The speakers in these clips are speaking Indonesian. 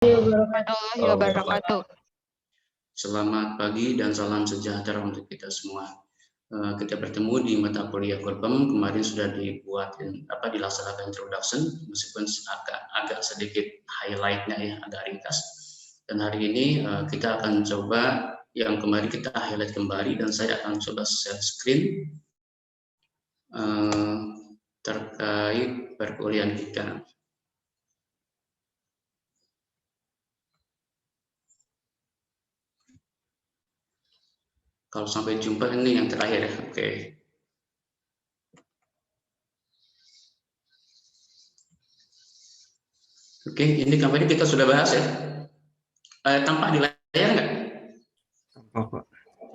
warahmatullahi wabarakatuh. Selamat pagi dan salam sejahtera untuk kita semua. Kita bertemu di mata kuliah Korpem. Kemarin sudah dilaksanakan introduction, meskipun agak sedikit highlight-nya ya, agak ringkas. Dan hari ini kita akan coba yang kemarin kita highlight kembali, dan saya akan coba share screen terkait perkuliahan kita. Kalau sampai jumpa ini yang terakhir ya, oke. Oke, ini kemarin kita sudah bahas ya. Tampak di layar nggak? Tampak, Pak.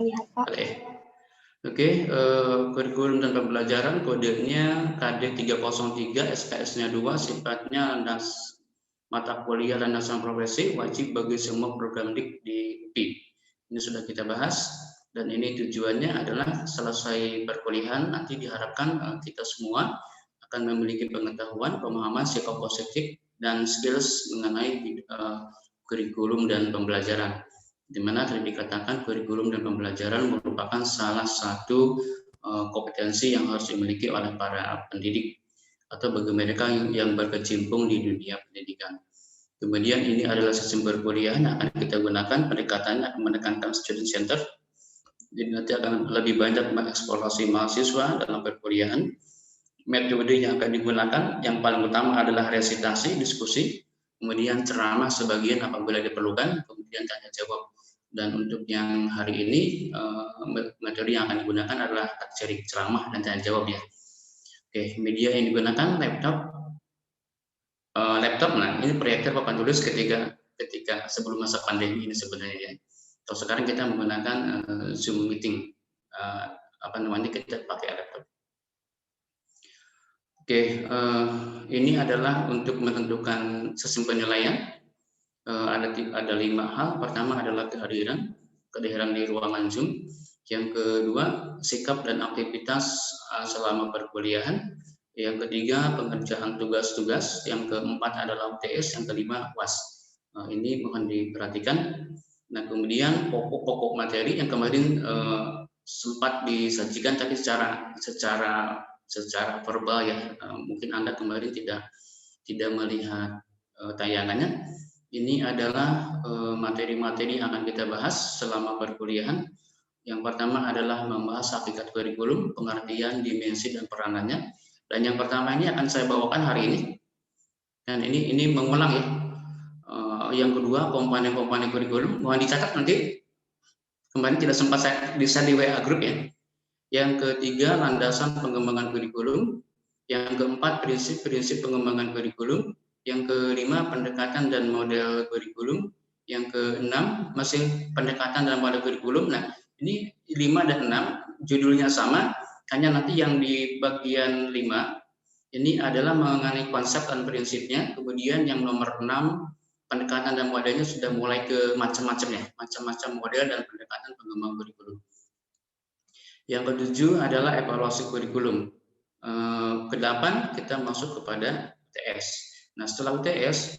Lihat, Pak. Oke, kurikulum dan pembelajaran kodenya KD 303, SKS-nya 2, sifatnya landas mata kuliah landasan profesi wajib bagi semua program di UPI. Ini sudah kita bahas, dan ini tujuannya adalah selesai perkuliahan nanti diharapkan kita semua akan memiliki pengetahuan, pemahaman, sikap positif, dan skills mengenai kurikulum dan pembelajaran. Di mana tadi dikatakan kurikulum dan pembelajaran merupakan salah satu kompetensi yang harus dimiliki oleh para pendidik atau bagi mereka yang berkecimpung di dunia pendidikan. Kemudian ini adalah sistem perkuliahan yang akan kita gunakan, pendekatannya akan menekankan student center. Jadi nanti akan lebih banyak mengeksplorasi mahasiswa dalam perkuliahan. Metode yang akan digunakan yang paling utama adalah resitasi, diskusi, kemudian ceramah sebagian apabila diperlukan, kemudian tanya jawab. Dan untuk yang hari ini metode yang akan digunakan adalah sharing ceramah dan tanya jawab ya. Oke, media yang digunakan laptop. Nah ini proyektor papan tulis ketika sebelum masa pandemi ini sebenarnya ya. Kalau sekarang kita menggunakan Zoom meeting, kita pakai laptop. Oke, ini adalah untuk menentukan sistem penilaian. Ada 5 hal. Pertama adalah kehadiran di ruangan Zoom. Yang kedua, sikap dan aktivitas selama perkuliahan. Yang ketiga, pengerjaan tugas-tugas. Yang keempat adalah UTS. Yang kelima, UAS. Ini mohon diperhatikan. Nah, kemudian pokok-pokok materi yang kemarin sempat disajikan, tapi secara verbal ya. Mungkin Anda kemarin tidak melihat tayangannya. Ini adalah materi-materi yang akan kita bahas selama perkuliahan. Yang pertama adalah membahas hakikat kurikulum, pengertian, dimensi, dan peranannya. Dan yang pertama ini akan saya bawakan hari ini. Dan ini mengulang ya. Yang kedua, komponen-komponen kurikulum. Mohon dicatat nanti. Kemarin tidak sempat saya di WA grup ya. Yang ketiga, landasan pengembangan kurikulum. Yang keempat, prinsip-prinsip pengembangan kurikulum. Yang kelima, pendekatan dan model kurikulum. Yang keenam, masih pendekatan dan model kurikulum. Nah, ini 5 dan 6 judulnya sama, hanya nanti yang di bagian 5 ini adalah mengenai konsep dan prinsipnya. Kemudian yang nomor 6, pendekatan dan modelnya sudah mulai ke macam-macamnya, macam-macam model dan pendekatan pengembangan kurikulum. Yang ketujuh adalah evaluasi kurikulum. Ke-8 kita masuk kepada UTS. Nah, setelah UTS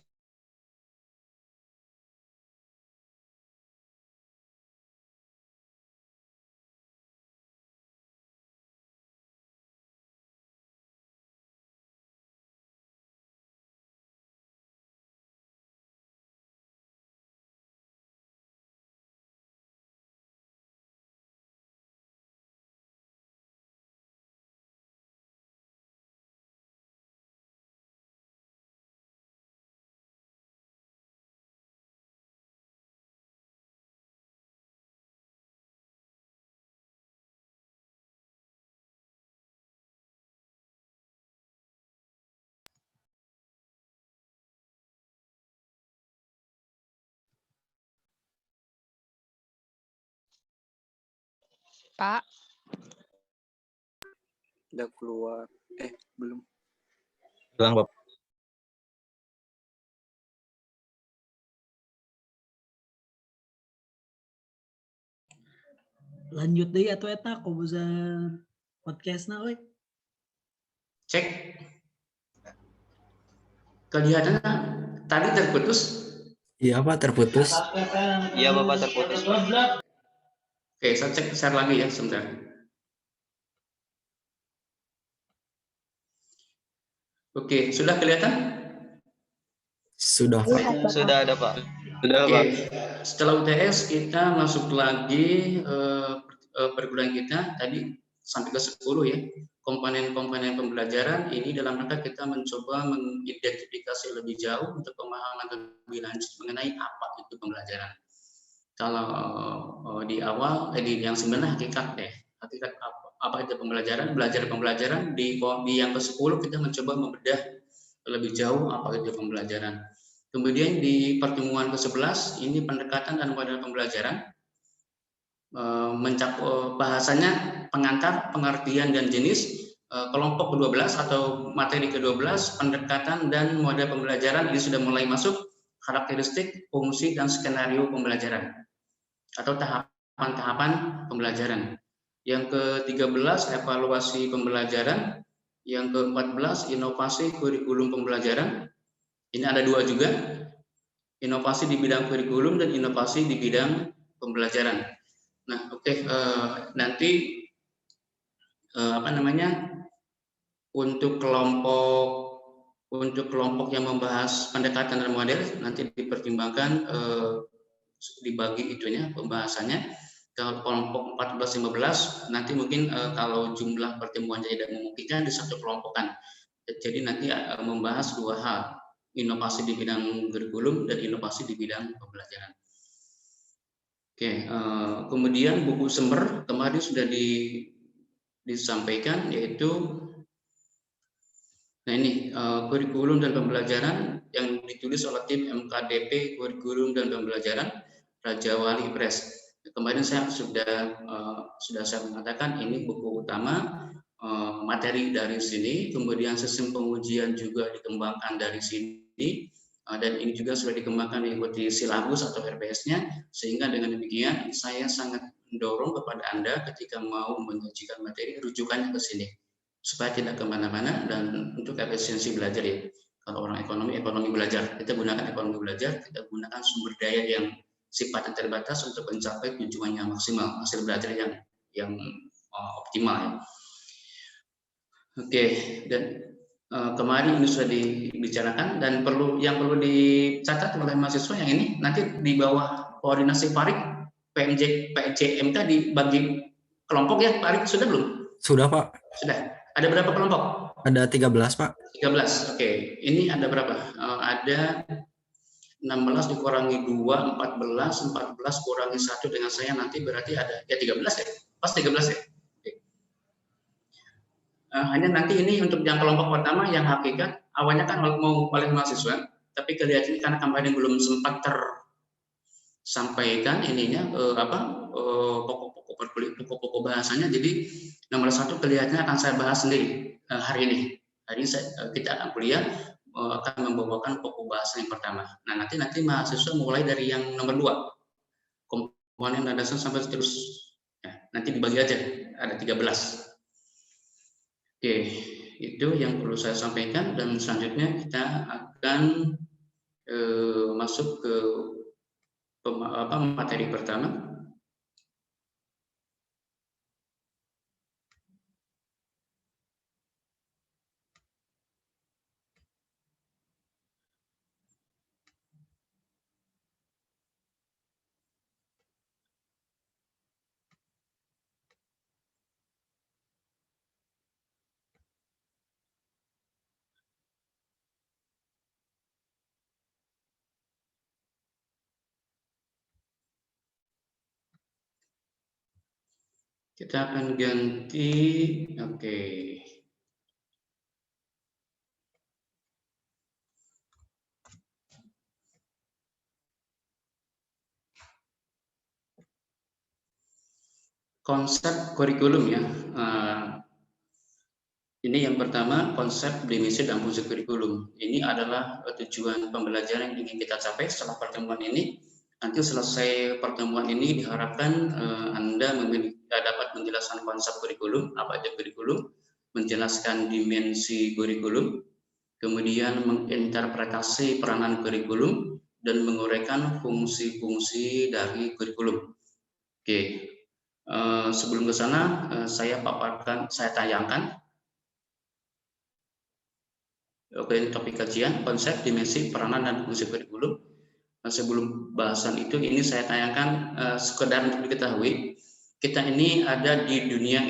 Pak. Udah keluar. Belum. Bilang, Bapak. Lanjut deh atau eta bisa podcastnya we. Cek. Kelihatannya tadi terputus. Iya Pak, terputus. Iya Bapak, terputus. Oke, saya cek share lagi ya sebentar. Oke, sudah kelihatan? Sudah Pak. Sudah ada Pak. Sudah Oke, Pak. setelah UTS kita masuk lagi perguruan kita tadi sampai ke 10 ya. Komponen-komponen pembelajaran ini dalam rangka kita mencoba mengidentifikasi lebih jauh untuk pemahaman lebih lanjut mengenai apa itu pembelajaran. Kalau di awal di yang sebenarnya hakikat apa itu pembelajaran, belajar pembelajaran di yang ke-10 kita mencoba membedah lebih jauh apa itu pembelajaran. Kemudian di pertemuan ke-11 ini pendekatan dan model pembelajaran mencakup bahasanya pengantar, pengertian dan jenis, kelompok ke-12 atau materi ke-12 pendekatan dan model pembelajaran ini sudah mulai masuk karakteristik, fungsi dan skenario pembelajaran atau tahapan-tahapan pembelajaran. Yang ke-13 evaluasi pembelajaran, yang ke-14 inovasi kurikulum pembelajaran. Ini ada 2 juga, inovasi di bidang kurikulum dan inovasi di bidang pembelajaran. Nah, oke, nanti untuk kelompok yang membahas pendekatan dan model nanti dipertimbangkan dibagi itunya pembahasannya. Kalau kelompok 14-15 nanti mungkin kalau jumlah pertemuannya tidak memungkinkan di satu kelompokan. Jadi nanti membahas 2 hal, inovasi di bidang kurikulum dan inovasi di bidang pembelajaran. Oke, kemudian buku sumber kemarin sudah disampaikan, yaitu nah ini kurikulum dan pembelajaran yang ditulis oleh tim MKDP Kurikulum dan Pembelajaran Raja Wali Press. Kemarin saya sudah saya mengatakan ini buku utama, materi dari sini, kemudian sistem pengujian juga dikembangkan dari sini, dan ini juga sudah dikembangkan mengikuti silabus atau RPS-nya, sehingga dengan demikian saya sangat mendorong kepada Anda ketika mau menyajikan materi rujukannya ke sini supaya tidak kemana-mana dan untuk efisiensi belajar ya. Kalau orang ekonomi belajar, kita gunakan ekonomi belajar, kita gunakan sumber daya yang sifatnya terbatas untuk mencapai tujuannya maksimal, hasil belajar yang optimal ya. Oke, dan kemarin ini sudah dibicarakan dan yang perlu dicatat oleh mahasiswa yang ini nanti di bawah koordinasi Farid PJMK dibagi kelompok ya, Farid sudah belum? Sudah Pak. Sudah. Ada berapa kelompok? Ada 13 Pak. 13. Oke. Ini ada berapa? Ada 16 dikurangi 2, 14 kurangi 1 dengan saya nanti berarti ada ya 13 ya. Pas 13 ya. Hanya nanti ini untuk yang kelompok pertama yang hakikat awalnya kan mau oleh mahasiswa, tapi kelihatannya karena kemarin belum sempat tersampaikan ininya pokok-pokok bahasanya, jadi nomor 1 kelihatannya akan saya bahas sendiri hari ini. Hari ini kita akan kuliah akan membawakan pokok bahasa yang pertama. Nah nanti mahasiswa mulai dari yang nomor 2 komponen landasan sampai terus. Nanti dibagi aja ada 13. Oke, itu yang perlu saya sampaikan dan selanjutnya kita akan masuk ke materi pertama. Kita akan ganti, oke. Konsep kurikulum ya. Ini yang pertama, konsep definisi dan fungsi kurikulum. Ini adalah tujuan pembelajaran yang ingin kita capai setelah pertemuan ini. Nanti selesai pertemuan ini diharapkan Anda dapat menjelaskan konsep kurikulum, apa itu kurikulum, menjelaskan dimensi kurikulum, kemudian menginterpretasi peranan kurikulum, dan menguraikan fungsi-fungsi dari kurikulum. Oke, sebelum ke sana saya tayangkan topik kajian, konsep, dimensi, peranan, dan fungsi kurikulum. Sebelum bahasan itu, ini saya tayangkan sekedar untuk diketahui, kita ini ada di dunia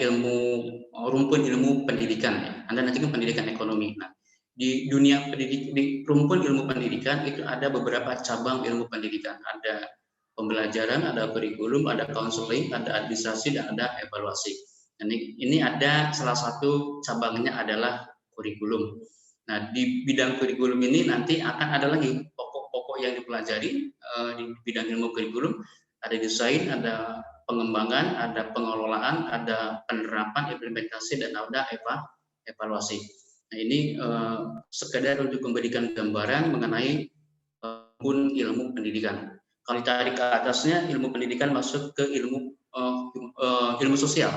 rumpun ilmu pendidikan. Ya. Anda nanti kan pendidikan ekonomi. Nah, di dunia di rumpun ilmu pendidikan itu ada beberapa cabang ilmu pendidikan. Ada pembelajaran, ada kurikulum, ada konseling, ada administrasi, dan ada evaluasi. Dan ini ada salah satu cabangnya adalah kurikulum. Nah, di bidang kurikulum ini nanti akan ada lagi pokok-pokok yang dipelajari di bidang ilmu kurikulum. Ada desain, ada pengembangan, ada pengelolaan, ada penerapan, implementasi, dan ada evaluasi. Nah, ini sekedar untuk memberikan gambaran mengenai ilmu pendidikan. Kalau ditarik ke atasnya, ilmu pendidikan masuk ke ilmu sosial.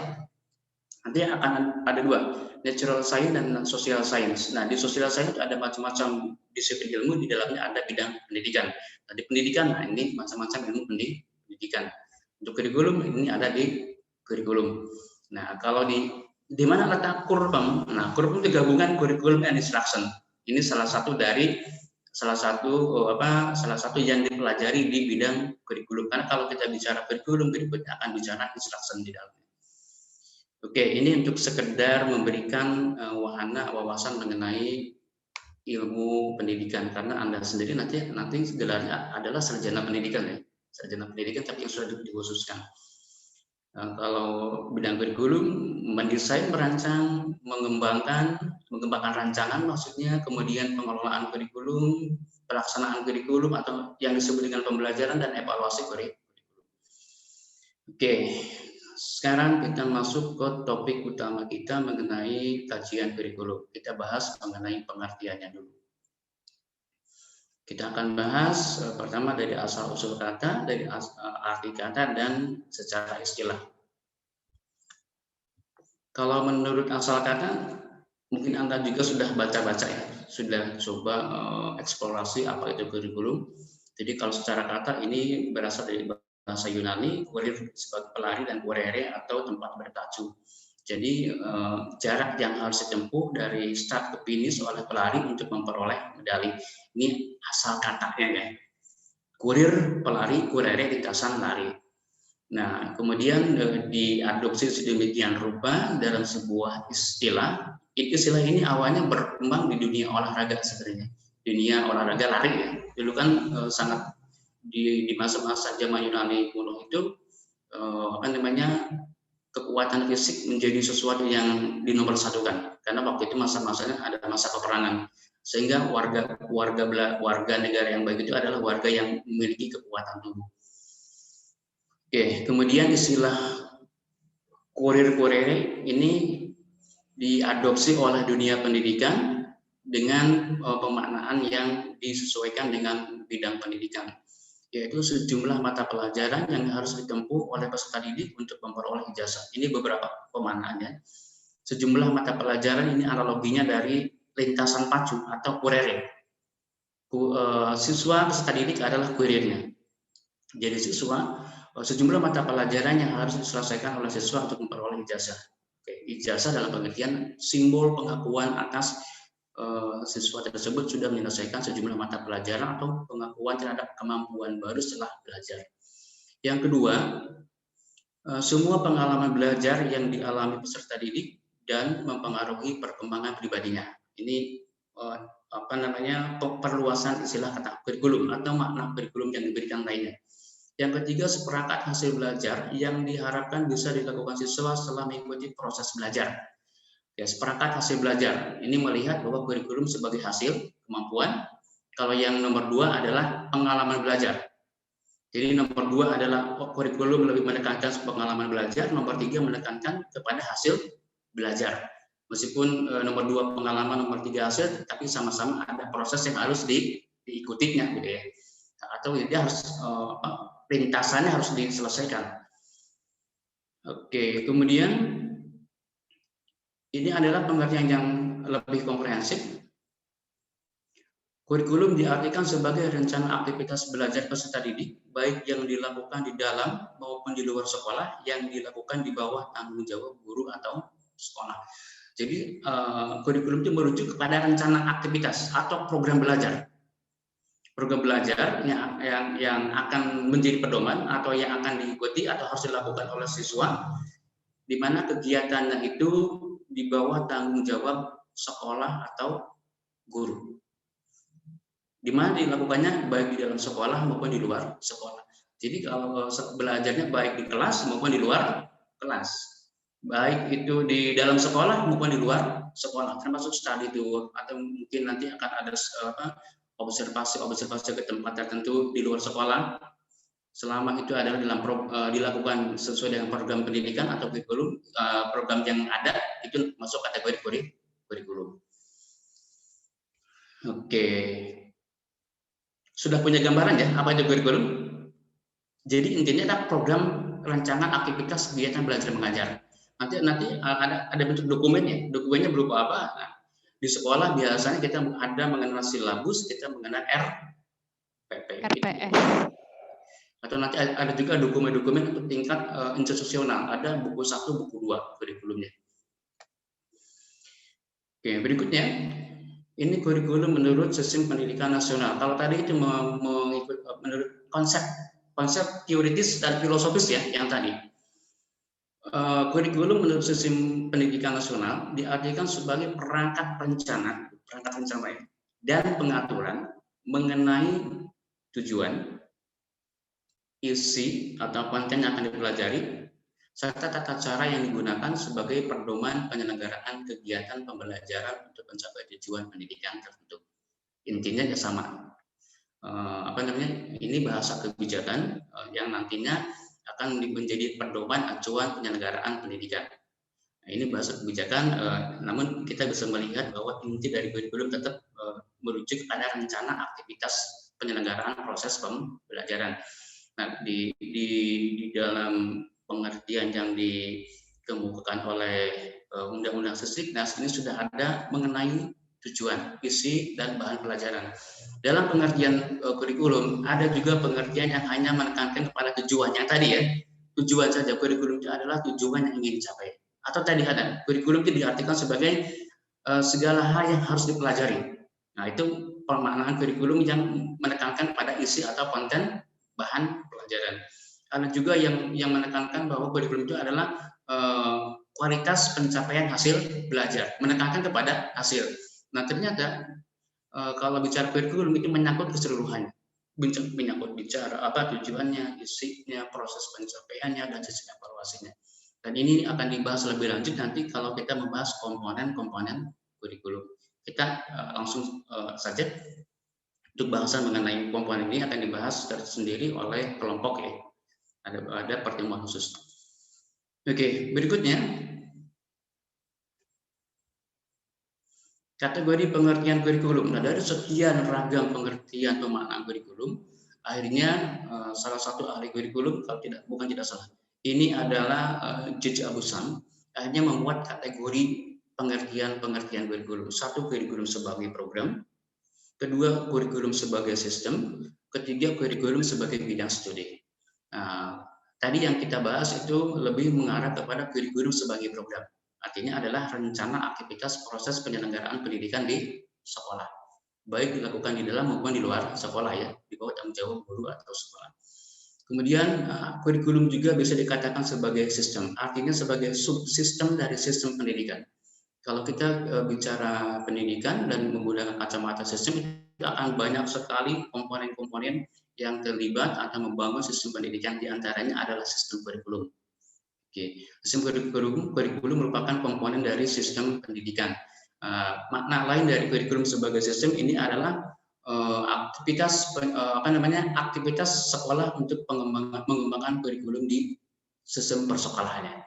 Nanti akan ada dua, natural science dan social science. Nah, di social science ada macam-macam disiplin ilmu, di dalamnya ada bidang pendidikan. Nah, di pendidikan, nah ini macam-macam ilmu pendidikan. Untuk kurikulum, ini ada di kurikulum. Nah, kalau di mana letak kurpem? Nah, kurpem itu gabungan kurikulum and instruction. Ini salah satu yang dipelajari di bidang kurikulum. Karena kalau kita bicara kurikulum, berikutnya akan bicara instruction di dalamnya. Oke, ini untuk sekedar memberikan wahana wawasan mengenai ilmu pendidikan, karena Anda sendiri nanti gelarnya adalah sarjana pendidikan ya, sarjana pendidikan tapi yang sudah dikhususkan. Kalau bidang kurikulum, mendesain, merancang, mengembangkan rancangan maksudnya, kemudian pengelolaan kurikulum, pelaksanaan kurikulum atau yang disebut dengan pembelajaran dan evaluasi kurikulum. Oke. Sekarang kita masuk ke topik utama kita mengenai kajian kurikulum. Kita bahas mengenai pengertiannya dulu. Kita akan bahas pertama dari asal-usul kata, dari arti kata, dan secara istilah. Kalau menurut asal kata, mungkin Anda juga sudah baca-baca ya, sudah coba eksplorasi apa itu kurikulum. Jadi kalau secara kata ini berasal dari bahasa Yunani, kurir sebagai pelari dan kurere atau tempat bertacu. Jadi jarak yang harus ditempuh dari start ke finish oleh pelari untuk memperoleh medali. Ini asal katanya ya. Kurir, pelari, kurere, lintasan, lari. Nah, kemudian diadopsi sedemikian rupa dalam sebuah istilah. Istilah ini awalnya berkembang di dunia olahraga sebenarnya. Dunia olahraga lari ya. Dulu kan sangat di masa-masa zaman Yunani kuno itu kekuatan fisik menjadi sesuatu yang dinomorsatukan, karena waktu itu masa-masanya ada masa peperangan, sehingga warga negara yang baik itu adalah warga yang memiliki kekuatan tubuh. Oke, kemudian istilah kurir-kurere ini diadopsi oleh dunia pendidikan dengan pemaknaan yang disesuaikan dengan bidang pendidikan, yaitu sejumlah mata pelajaran yang harus ditempuh oleh peserta didik untuk memperoleh ijazah. Ini beberapa pemanaannya. Sejumlah mata pelajaran ini analoginya dari lintasan pacu atau kurere. Siswa peserta didik adalah kurirnya. Jadi sejumlah mata pelajaran yang harus diselesaikan oleh siswa untuk memperoleh ijazah. Ijazah dalam pengertian simbol pengakuan atas siswa tersebut sudah menyelesaikan sejumlah mata pelajaran atau pengakuan terhadap kemampuan baru setelah belajar. Yang kedua, semua pengalaman belajar yang dialami peserta didik dan mempengaruhi perkembangan pribadinya. Ini perluasan istilah kata kurikulum atau makna kurikulum yang diberikan lainnya. Yang ketiga, seperangkat hasil belajar yang diharapkan bisa dilakukan siswa setelah mengikuti proses belajar. Ya, seperangkat hasil belajar ini melihat bahwa kurikulum sebagai hasil kemampuan. Kalau yang nomor 2 adalah pengalaman belajar. Jadi nomor 2 adalah kurikulum lebih menekankan pengalaman belajar, nomor 3 menekankan kepada hasil belajar. Meskipun nomor 2 pengalaman, nomor 3 hasil, tapi sama-sama ada proses yang harus diikutinya, gitu ya. Atau dia harus lintasannya harus diselesaikan. Oke, kemudian ini adalah pengertian yang lebih komprehensif. Kurikulum diartikan sebagai rencana aktivitas belajar peserta didik, baik yang dilakukan di dalam maupun di luar sekolah, yang dilakukan di bawah tanggung jawab guru atau sekolah. Jadi kurikulum itu merujuk kepada rencana aktivitas atau program belajar. Program belajar yang akan menjadi pedoman atau yang akan diikuti atau harus dilakukan oleh siswa, di mana kegiatannya itu di bawah tanggung jawab sekolah atau guru. Di mana dilakukannya baik di dalam sekolah maupun di luar sekolah. Jadi kalau belajarnya baik di kelas maupun di luar kelas, baik itu di dalam sekolah maupun di luar sekolah, termasuk study tour atau mungkin nanti akan ada observasi ke tempat tertentu di luar sekolah. Selama itu adalah dilakukan sesuai dengan program pendidikan atau kurikulum, program yang ada itu masuk kategori kurikulum. Oke. Sudah punya gambaran ya apa itu kurikulum? Jadi intinya adalah program rancangan aktivitas kegiatan belajar mengajar. Nanti ada bentuk dokumennya. Dokumennya berupa apa? Nah, di sekolah biasanya kita ada mengenal silabus, kita mengenal RPP. Atau nanti ada juga dokumen-dokumen untuk tingkat institusional. Ada buku 1, buku 2 kurikulumnya. Oke, berikutnya. Ini kurikulum menurut sistem pendidikan nasional. Kalau tadi itu mengikut menurut konsep teoritis dan filosofis ya yang tadi. Kurikulum menurut sistem pendidikan nasional diartikan sebagai perangkat rencana dan pengaturan mengenai tujuan, isi atau konten yang akan dipelajari, serta tata cara yang digunakan sebagai pedoman penyelenggaraan kegiatan pembelajaran untuk mencapai tujuan pendidikan tertentu. Intinya ya sama. Ini bahasa kebijakan yang nantinya akan menjadi pedoman acuan penyelenggaraan pendidikan. Nah, ini bahasa kebijakan, namun kita bisa melihat bahwa inti dari kurikulum tetap merujuk pada rencana aktivitas penyelenggaraan proses pembelajaran. Nah, di dalam pengertian yang dikemukakan oleh Undang-Undang Sisdiknas ini sudah ada mengenai tujuan, isi, dan bahan pelajaran. Dalam pengertian kurikulum ada juga pengertian yang hanya menekankan kepada tujuannya tadi ya. Tujuan saja, kurikulum itu adalah tujuan yang ingin dicapai. Atau tadi ada kurikulum itu diartikan sebagai segala hal yang harus dipelajari. Nah, itu pemaknaan kurikulum yang menekankan pada isi atau konten bahan pelajaran. Ada juga yang menekankan bahwa kurikulum itu adalah kualitas pencapaian hasil belajar, menekankan kepada hasil. Nah, ternyata kalau bicara kurikulum itu menyangkut keseluruhannya, menyangkut bicara apa tujuannya, isinya, proses pencapaiannya, dan sistem evaluasinya. Dan ini akan dibahas lebih lanjut nanti kalau kita membahas komponen-komponen kurikulum. Kita langsung saja. Untuk bahasan mengenai komponen ini akan dibahas tersendiri oleh kelompok ya. Ada pertemuan khusus. Oke, berikutnya kategori pengertian kurikulum. Nah, dari sekian ragam pengertian pemaknaan kurikulum, akhirnya salah satu ahli kurikulum, kalau bukan tidak salah, ini adalah J.J. Abusam, akhirnya membuat kategori pengertian kurikulum. Satu, kurikulum sebagai program. Kedua, kurikulum sebagai sistem. Ketiga, kurikulum sebagai bidang studi. Nah, tadi yang kita bahas itu lebih mengarah kepada kurikulum sebagai program. Artinya adalah rencana aktivitas proses penyelenggaraan pendidikan di sekolah. Baik dilakukan di dalam maupun di luar sekolah ya, di bawah tanggung jawab guru atau sekolah. Kemudian kurikulum juga bisa dikatakan sebagai sistem, artinya sebagai subsistem dari sistem pendidikan. Kalau kita bicara pendidikan dan menggunakan kacamata sistem, itu akan banyak sekali komponen-komponen yang terlibat atau membangun sistem pendidikan. Di antaranya adalah sistem kurikulum. Oke, sistem kurikulum merupakan komponen dari sistem pendidikan. Makna lain dari kurikulum sebagai sistem ini adalah aktivitas aktivitas sekolah untuk mengembangkan kurikulum di sistem persekolahannya.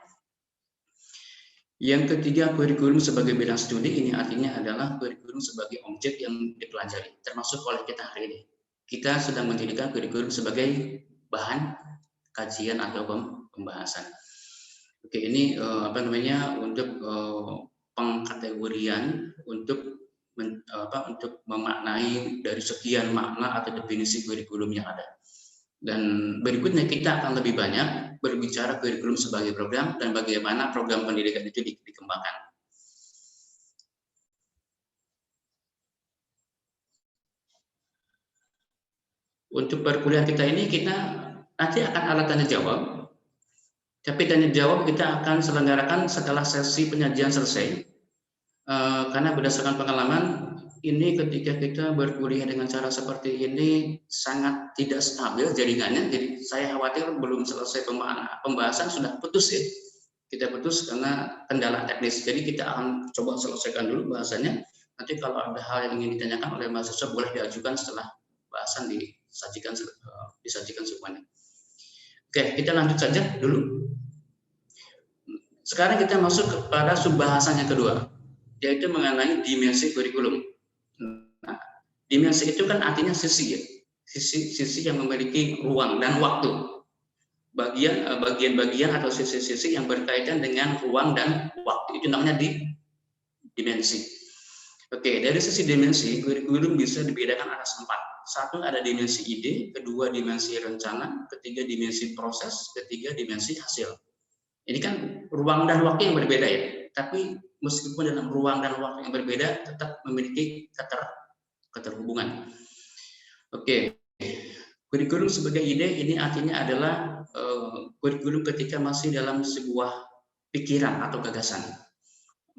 Yang ketiga, kurikulum sebagai bidang studi ini artinya adalah kurikulum sebagai objek yang dipelajari, termasuk oleh kita hari ini. Kita sedang menjadikan kurikulum sebagai bahan kajian atau pembahasan. Oke, ini untuk pengkategorian untuk untuk memaknai dari sekian makna atau definisi kurikulum yang ada. Dan berikutnya kita akan lebih banyak berbicara kurikulum sebagai program dan bagaimana program pendidikan itu dikembangkan. Untuk perkuliahan kita ini kita nanti akan ada tanya jawab. Tapi tanya jawab kita akan selenggarakan setelah sesi penyajian selesai. Karena berdasarkan pengalaman ini ketika kita berkuliah dengan cara seperti ini sangat tidak stabil jaringannya. Jadi saya khawatir belum selesai pembahasan sudah putus ya. Kita putus karena kendala teknis. Jadi kita akan coba selesaikan dulu bahasanya. Nanti kalau ada hal yang ingin ditanyakan oleh mahasiswa boleh diajukan setelah bahasan disajikan semuanya. Oke, kita lanjut saja dulu. Sekarang kita masuk kepada subbahasan yang kedua, yaitu mengenai dimensi kurikulum. Nah, dimensi itu kan artinya sisi ya, sisi yang memiliki ruang dan waktu. Bagian-bagian atau sisi-sisi yang berkaitan dengan ruang dan waktu itu namanya dimensi. Oke, dari sisi dimensi kurikulum bisa dibedakan atas 4. Satu ada dimensi ide, kedua dimensi rencana, ketiga dimensi proses, ketiga dimensi hasil. Ini kan ruang dan waktu yang berbeda ya, tapi meskipun dalam ruang dan waktu yang berbeda tetap memiliki keterhubungan. Oke, kurikulum sebagai ide ini artinya adalah kurikulum ketika masih dalam sebuah pikiran atau gagasan.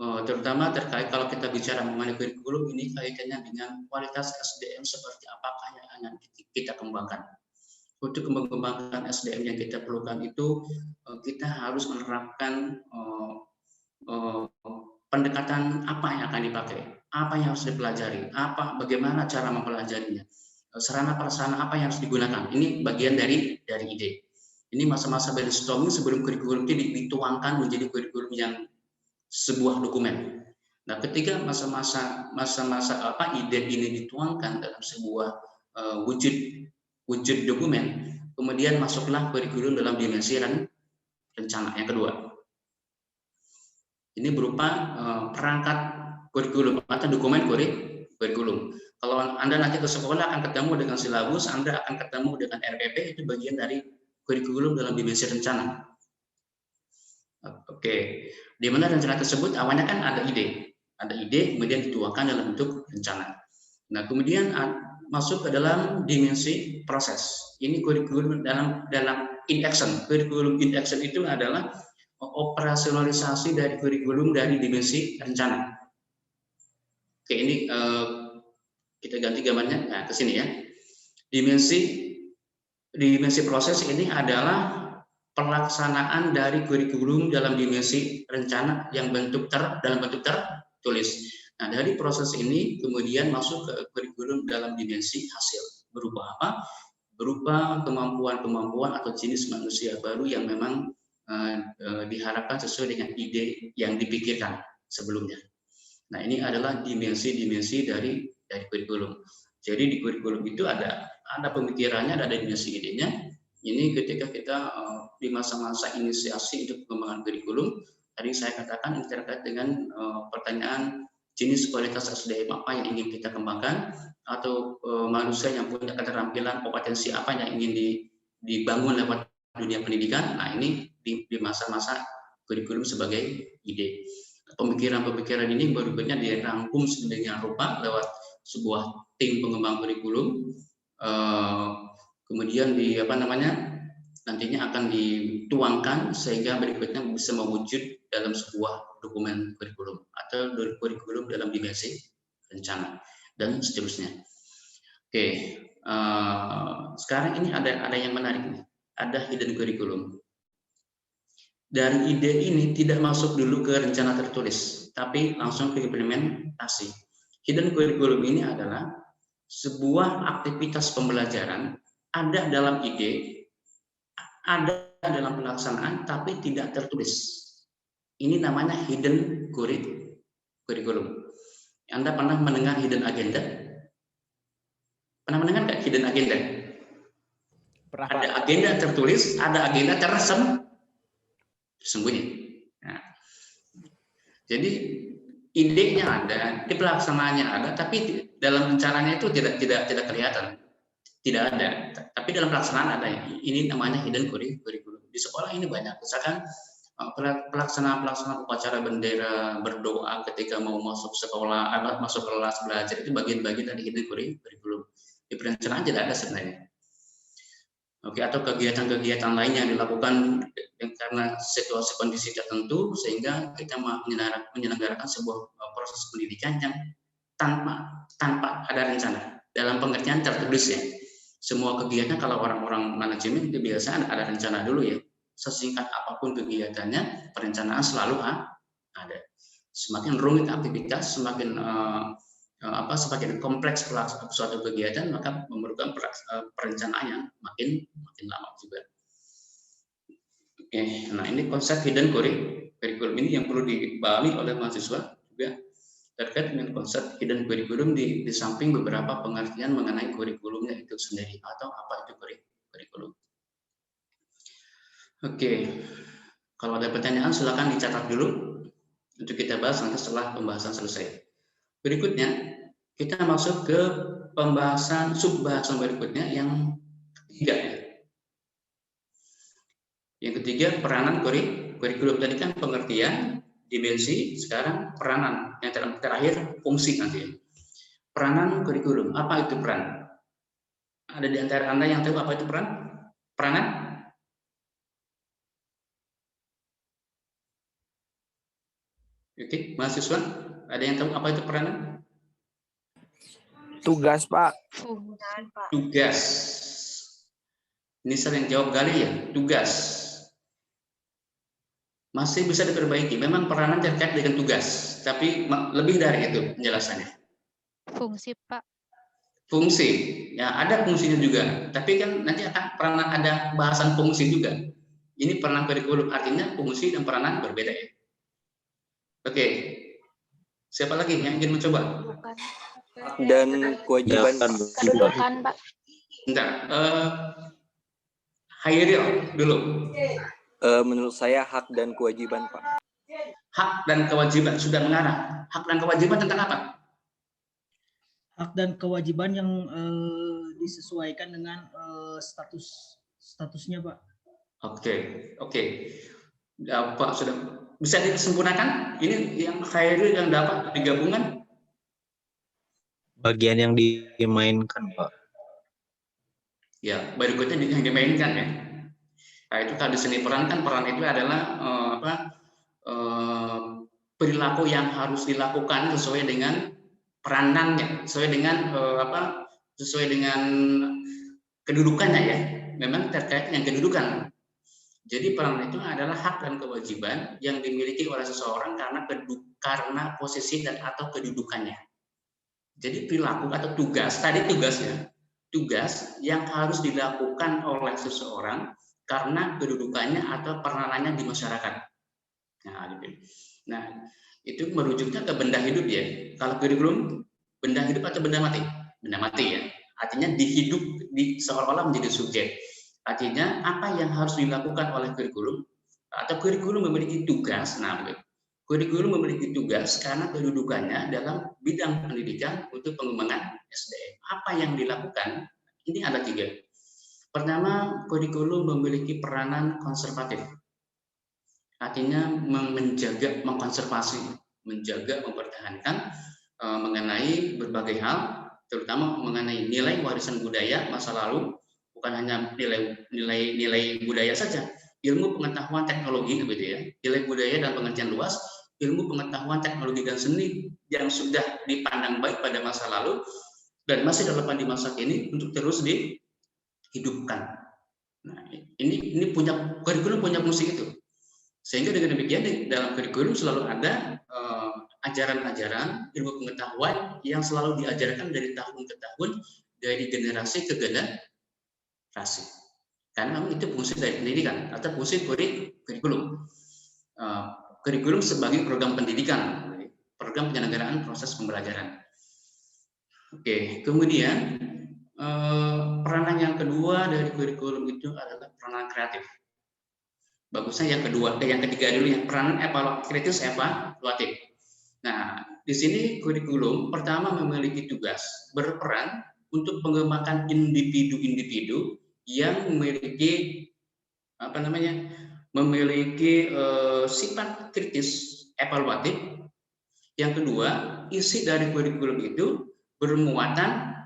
Terutama terkait kalau kita bicara mengenai kurikulum ini kaitannya dengan kualitas SDM seperti apakah yang akan kita kembangkan. Untuk mengembangkan SDM yang kita perlukan itu kita harus menerapkan pendekatan apa yang akan dipakai, apa yang harus dipelajari, bagaimana cara mempelajarinya, sarana prasarana apa yang harus digunakan. Ini bagian dari ide. Ini masa-masa brainstorming sebelum kurikulum ini dituangkan menjadi kurikulum yang sebuah dokumen. Nah, ketika masa-masa ide ini dituangkan dalam sebuah wujud dokumen, kemudian masuklah kurikulum dalam dimensi rencana yang kedua. Ini berupa perangkat kurikulum atau dokumen kurikulum. Kalau Anda nanti ke sekolah akan ketemu dengan silabus, Anda akan ketemu dengan RPP, itu bagian dari kurikulum dalam dimensi rencana. Oke, di mana rencana tersebut awalnya kan ada ide kemudian dituangkan dalam bentuk rencana. Nah, kemudian masuk ke dalam dimensi proses. Ini kurikulum dalam in action. Kurikulum in action itu adalah operasionalisasi dari kurikulum dari dimensi rencana. Oke, ini kita ganti gambarnya. Nah, ke sini ya. Dimensi proses ini adalah pelaksanaan dari kurikulum dalam dimensi rencana yang dalam bentuk tertulis. Nah, dari proses ini kemudian masuk ke kurikulum dalam dimensi hasil. Berupa apa? Berupa kemampuan-kemampuan atau jenis manusia baru yang memang diharapkan sesuai dengan ide yang dipikirkan sebelumnya. Nah, ini adalah dimensi-dimensi dari kurikulum. Jadi di kurikulum itu ada pemikirannya, ada dimensi idenya. Ini ketika kita di masa-masa inisiasi untuk pengembangan kurikulum, tadi saya katakan ini terkait dengan pertanyaan jenis kualitas SDM apa yang ingin kita kembangkan, atau manusia yang punya keterampilan, kompetensi apa yang ingin dibangun lewat dunia pendidikan. Nah, ini di masa-masa kurikulum sebagai ide. Pemikiran-pemikiran ini berikutnya dirangkum sedemikian rupa lewat sebuah tim pengembang kurikulum. Kemudian nantinya akan dituangkan sehingga berikutnya bisa mewujud dalam sebuah dokumen kurikulum atau kurikulum dalam dimensi rencana dan seterusnya. Oke, sekarang ini ada yang menarik nih, ada hidden kurikulum. Dari ide ini tidak masuk dulu ke rencana tertulis, tapi langsung ke implementasi. Hidden kurikulum ini adalah sebuah aktivitas pembelajaran ada dalam ide, ada dalam pelaksanaan, tapi tidak tertulis. Ini namanya hidden kurikulum. Anda pernah mendengar hidden agenda? Pernah mendengar nggak hidden agenda? Pernah, ada Pak. agenda tertulis, ada agenda tersembunyi. Nah, jadi idenya ada, di pelaksanaannya ada, tapi dalam rencananya itu tidak kelihatan, tidak ada. Tapi dalam pelaksanaan ada. Ini namanya hidden curriculum. Di sekolah ini banyak. Misalkan pelaksanaan upacara bendera, berdoa ketika mau masuk sekolah, masuk kelas belajar itu bagian-bagian dari hidden curriculum. Di perencanaan tidak ada sebenarnya. Oke, atau kegiatan-kegiatan lain yang dilakukan karena situasi kondisi tertentu sehingga kita menyelenggarakan sebuah proses pendidikan yang tanpa ada rencana dalam pengertian tertulis ya. Semua kegiatan kalau orang-orang manajemen itu biasa ada rencana dulu ya. Sesingkat apapun kegiatannya, perencanaan selalu ada. Semakin rumit aktivitas, semakin semakin kompleks suatu kegiatan, maka memerlukan perencanaan yang makin lama juga. Oke, nah ini konsep hidden curriculum ini yang perlu dipahami oleh mahasiswa juga terkait dengan konsep hidden curriculum di samping beberapa pengertian mengenai kurikulumnya itu sendiri atau apa itu kurikulum. Oke, kalau ada pertanyaan silakan dicatat dulu untuk kita bahas nanti setelah pembahasan selesai. Berikutnya kita masuk ke pembahasan sub-bahasan berikutnya yang ketiga ya. Yang ketiga peranan kurikulum. Tadi kan pengertian, dimensi, sekarang peranan. Yang terakhir fungsi nanti. Peranan kurikulum. Apa itu peran? Ada di antara Anda yang tahu apa itu peran? Peranan? Oke, mahasiswa, ada yang tahu apa itu peranan? Tugas, Pak. Tugas. Ini saya yang jawab kali ya, tugas. Masih bisa diperbaiki. Memang peranan terkait dengan tugas, tapi lebih dari itu penjelasannya. Fungsi, Pak. Fungsi, ya ada fungsinya juga. Tapi kan nanti akan peranan ada bahasan fungsi juga. Ini peranan kurikulum, artinya fungsi dan peranan berbeda ya. Oke, siapa lagi yang ingin mencoba? Bukan. Dan kewajiban. Kedudukan, Pak. Bentar, Hairil dulu. Menurut saya hak dan kewajiban, Pak. Hak dan kewajiban sudah mengarah. Hak dan kewajiban tentang apa? Hak dan kewajiban yang disesuaikan dengan statusnya, Pak. Oke. Pak sudah bisa disempurnakan? Ini yang Khairul yang dapat digabungan? Bagian yang dimainkan, Pak. Ya, berikutnya yang dimainkan ya. Nah, itu tadi seni peran kan, peran itu adalah perilaku yang harus dilakukan sesuai dengan peranannya, sesuai dengan kedudukannya ya. Memang terkait dengan kedudukan. Jadi peran itu adalah hak dan kewajiban yang dimiliki oleh seseorang karena posisi dan atau kedudukannya. Jadi perilaku atau tugas, tadi tugasnya, tugas yang harus dilakukan oleh seseorang karena kedudukannya atau peranannya di masyarakat. Nah, itu merujuknya ke benda hidup ya. Kalau kurikulum, benda hidup atau benda mati? Benda mati ya. Artinya seolah-olah menjadi subjek. Artinya apa yang harus dilakukan oleh kurikulum atau kurikulum memiliki tugas. Nah, kurikulum memiliki tugas karena kedudukannya dalam bidang pendidikan untuk pengembangan SDM. Apa yang dilakukan? Ini ada 3. Pertama, kurikulum memiliki peranan konservatif. Artinya menjaga, mengkonservasi, menjaga, mempertahankan mengenai berbagai hal, terutama mengenai nilai warisan budaya masa lalu. Bukan hanya nilai budaya saja, ilmu pengetahuan teknologi gitu ya, nilai budaya dan pengertian luas, ilmu pengetahuan teknologi dan seni yang sudah dipandang baik pada masa lalu dan masih relevan di masa kini untuk terus dihidupkan. Nah, ini punya kurikulum punya fungsi itu. Sehingga dengan demikian di dalam kurikulum selalu ada ajaran-ajaran ilmu pengetahuan yang selalu diajarkan dari tahun ke tahun, dari generasi ke generasi. Karena memang itu fungsi dari pendidikan atau fungsi kurikulum. Kurikulum sebagai program pendidikan, program penyelenggaraan proses pembelajaran. Oke, kemudian peranan yang kedua dari kurikulum itu adalah peranan kreatif. Bagusnya yang ketiga dulu, yang peranan kritis evaluatif. Nah, di sini kurikulum pertama memiliki tugas berperan untuk mengembangkan individu-individu yang memiliki apa namanya, memiliki sifat kritis evaluatif. Yang kedua, isi dari kurikulum itu bermuatan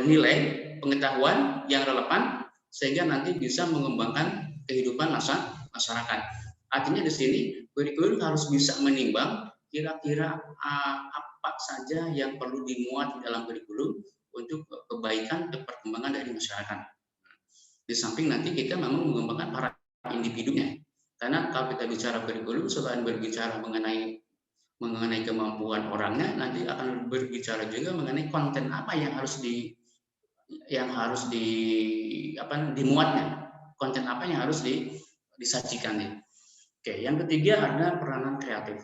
nilai pengetahuan yang relevan sehingga nanti bisa mengembangkan kehidupan masyarakat. Artinya di sini kurikulum harus bisa menimbang kira-kira apa saja yang perlu dimuat di dalam kurikulum untuk kebaikan dan perkembangan dari masyarakat. Di samping nanti kita memang mengembangkan para individunya. Karena kalau kita bicara kurikulum, selain berbicara mengenai kemampuan orangnya, nanti akan berbicara juga mengenai konten apa yang harus dimuatnya, konten apa yang harus disajikan. Oke, yang ketiga ada peranan kreatif.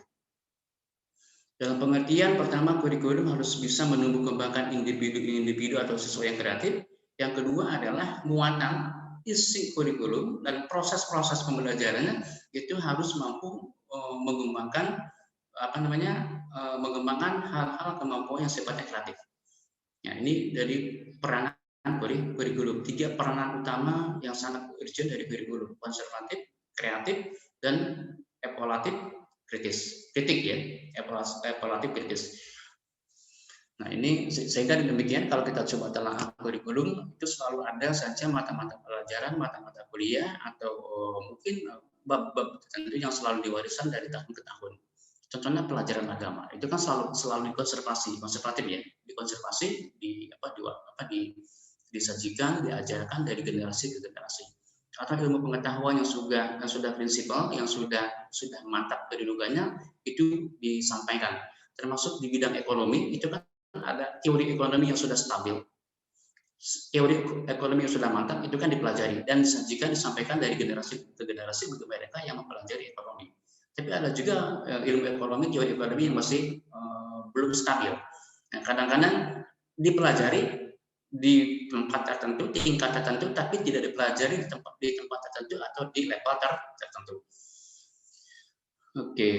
Dalam pengertian pertama, kurikulum harus bisa menumbuh kembangkan individu atau siswa yang kreatif. Yang kedua adalah muatan isi kurikulum dan proses-proses pembelajarannya itu harus mampu mengembangkan mengembangkan hal-hal kemampuan yang sifatnya kreatif. Nah, ini dari peranan kurikulum. 3 peranan utama yang sangat urgent dari kurikulum: konservatif, kreatif, dan evaluatif kritis. Evaluatif kritis. Nah, ini sehingga demikian kalau kita coba telah kurikulum itu selalu ada saja mata-mata pelajaran, mata-mata kuliah atau mungkin bab-bab tertentu yang selalu diwariskan dari tahun ke tahun. Contohnya pelajaran agama itu kan selalu konservatif ya, disajikan, diajarkan dari generasi ke generasi. Atau ilmu pengetahuan yang sudah prinsipal, yang sudah mantap kedudukannya itu disampaikan. Termasuk di bidang ekonomi itu kan ada teori ekonomi yang sudah stabil, teori ekonomi yang sudah mantap itu kan dipelajari dan disampaikan dari generasi ke generasi bagi mereka yang mempelajari ekonomi. Tapi ada juga ilmu ekonomi, teori ekonomi yang masih belum stabil. Nah, kadang-kadang dipelajari di tempat tertentu, tingkat tertentu, tapi tidak dipelajari di tempat tertentu atau di level tertentu. Oke,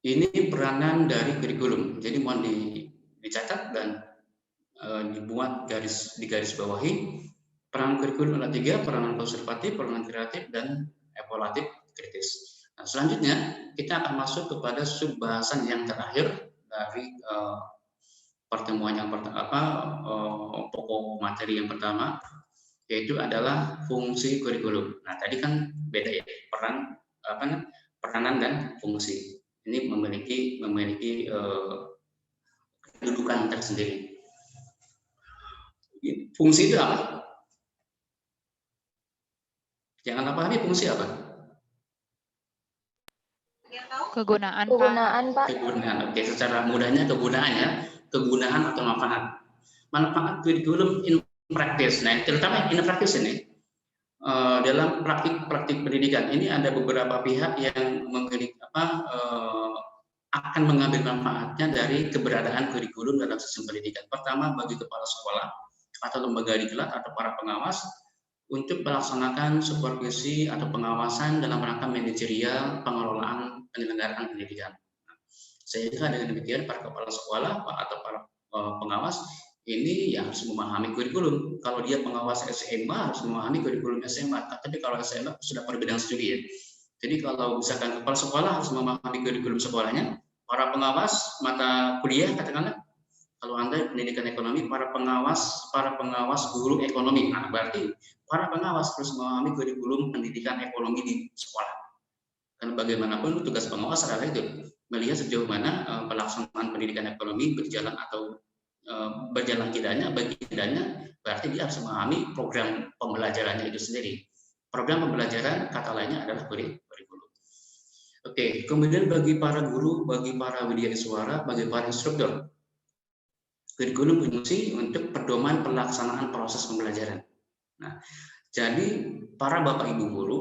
ini peranan dari kurikulum. Jadi mohon dicatat dan dibuat di garis bawahi. Peranan kurikulum ada 3: peranan konservatif, peranan kreatif, dan evaluatif kritis. Nah, selanjutnya kita akan masuk kepada subbahasan yang terakhir dari pertemuan yang pokok materi yang pertama, yaitu adalah fungsi kurikulum. Nah, tadi kan beda ya, peranan dan fungsi. Ini memiliki kedudukan tersendiri. Fungsi itu apa? Jangan pahami fungsi apa? Kegunaan, Pak. Kegunaan. Oke, secara mudahnya kegunaan ya. Kegunaan atau manfaat. Manfaat kurikulum in practice. Nah, terutama in practice ini dalam praktik pendidikan ini ada beberapa pihak yang akan mengambil manfaatnya dari keberadaan kurikulum dalam sistem pendidikan. Pertama, bagi kepala sekolah atau lembaga diklat atau para pengawas untuk melaksanakan supervisi atau pengawasan dalam rangka manajerial pengelolaan penyelenggaraan pendidikan. Sehingga dengan demikian para kepala sekolah atau para pengawas ini yang harus memahami kurikulum. Kalau dia pengawas SMA harus memahami kurikulum SMA. Tapi kalau SMA sudah perbedaan studi ya. Jadi kalau misalkan kepala sekolah harus memahami kurikulum sekolahnya, para pengawas mata kuliah katakanlah, kalau Anda pendidikan ekonomi, para pengawas guru ekonomi. Nah, berarti para pengawas harus memahami kurikulum pendidikan ekonomi di sekolah. Karena bagaimanapun tugas pengawas adalah itu, melihat sejauh mana pelaksanaan pendidikan ekonomi berjalan atau berjalan tidaknya, bagi tidaknya, berarti dia harus memahami program pembelajarannya itu sendiri. Program pembelajaran kata lainnya adalah kurikulum. Oke, kemudian bagi para guru, bagi para widyaswara, bagi para instruktur, kurikulum berfungsi untuk pedoman pelaksanaan proses pembelajaran. Nah, jadi para bapak ibu guru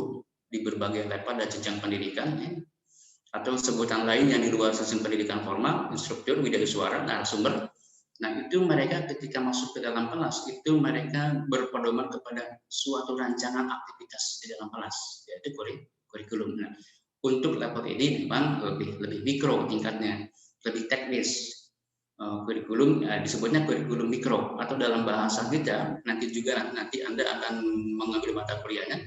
di berbagai level dan jenjang pendidikan ya, atau sebutan lain yang di luar sistem pendidikan formal, instruktur, widyaswara, narasumber. Nah, itu mereka ketika masuk ke dalam kelas itu mereka berpedoman kepada suatu rancangan aktivitas di dalam kelas, yaitu kurikulum. Nah, untuk level ini memang lebih mikro tingkatnya, lebih teknis. Kurikulum disebutnya kurikulum mikro, atau dalam bahasa kita nanti Anda akan mengambil mata kuliahnya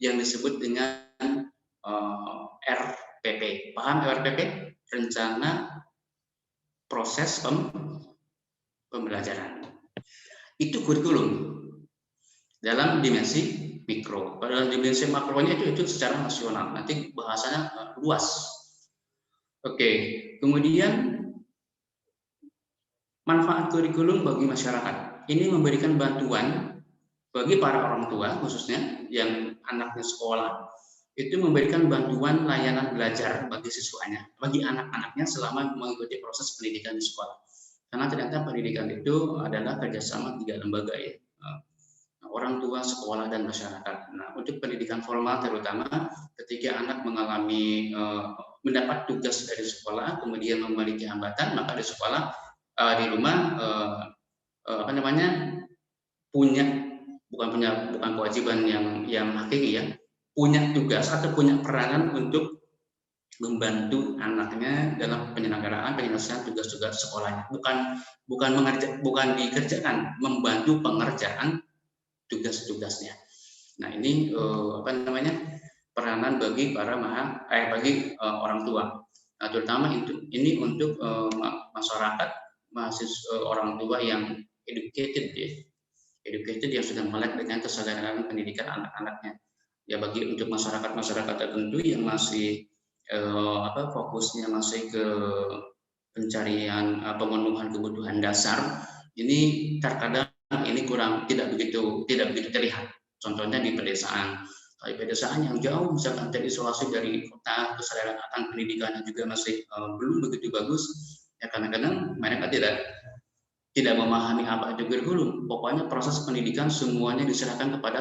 yang disebut dengan RPP. Paham RPP? Rencana proses pembelajaran. Itu kurikulum dalam dimensi mikro. Pada dimensi makronya itu secara nasional. Nanti bahasanya luas. Oke, kemudian manfaat kurikulum bagi masyarakat. Ini memberikan bantuan bagi para orang tua khususnya yang anaknya sekolah, itu memberikan bantuan layanan belajar bagi siswanya, bagi anak-anaknya selama mengikuti proses pendidikan di sekolah. Karena ternyata pendidikan itu adalah kerjasama 3 lembaga ya, orang tua, sekolah, dan masyarakat. Nah, untuk pendidikan formal terutama ketika anak mengalami mendapat tugas dari sekolah, kemudian memiliki hambatan, maka di sekolah di rumah bukan kewajiban yang hakiki ya, punya tugas atau punya peranan untuk membantu anaknya dalam penyelesaian tugas-tugas sekolahnya, bukan dikerjakan, membantu pengerjaan tugas-tugasnya. Nah, ini peranan bagi bagi orang tua. Nah, terutama ini untuk masyarakat, mahasiswa, orang tua yang educated yang sudah melek dengan kesadaran pendidikan anak-anaknya. Ya, untuk masyarakat tertentu yang masih fokusnya masih ke pencarian pemenuhan kebutuhan dasar, ini terkadang ini tidak begitu terlihat. Contohnya di pedesaan. Di pedesaan yang jauh misalkan terisolasi dari kota, kesadaran akan pendidikannya juga masih belum begitu bagus. Ya, kadang-kadang mereka tidak memahami apa itu kurikulum. Pokoknya proses pendidikan semuanya diserahkan kepada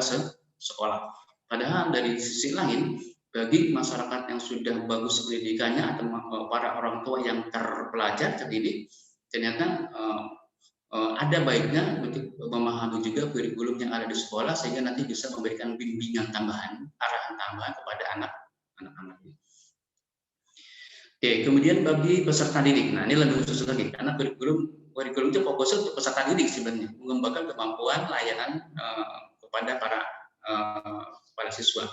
sekolah. Padahal dari sisi lain, bagi masyarakat yang sudah bagus pendidikannya atau para orang tua yang terpelajar, terdidik, ternyata ada baiknya untuk memahami juga kurikulum yang ada di sekolah sehingga nanti bisa memberikan bimbingan tambahan, arahan tambahan kepada anak-anak. Oke, kemudian bagi peserta didik. Nah, ini lebih khusus lagi karena kurikulum itu fokusnya untuk peserta didik sebenarnya, mengembangkan kemampuan layanan kepada para siswa.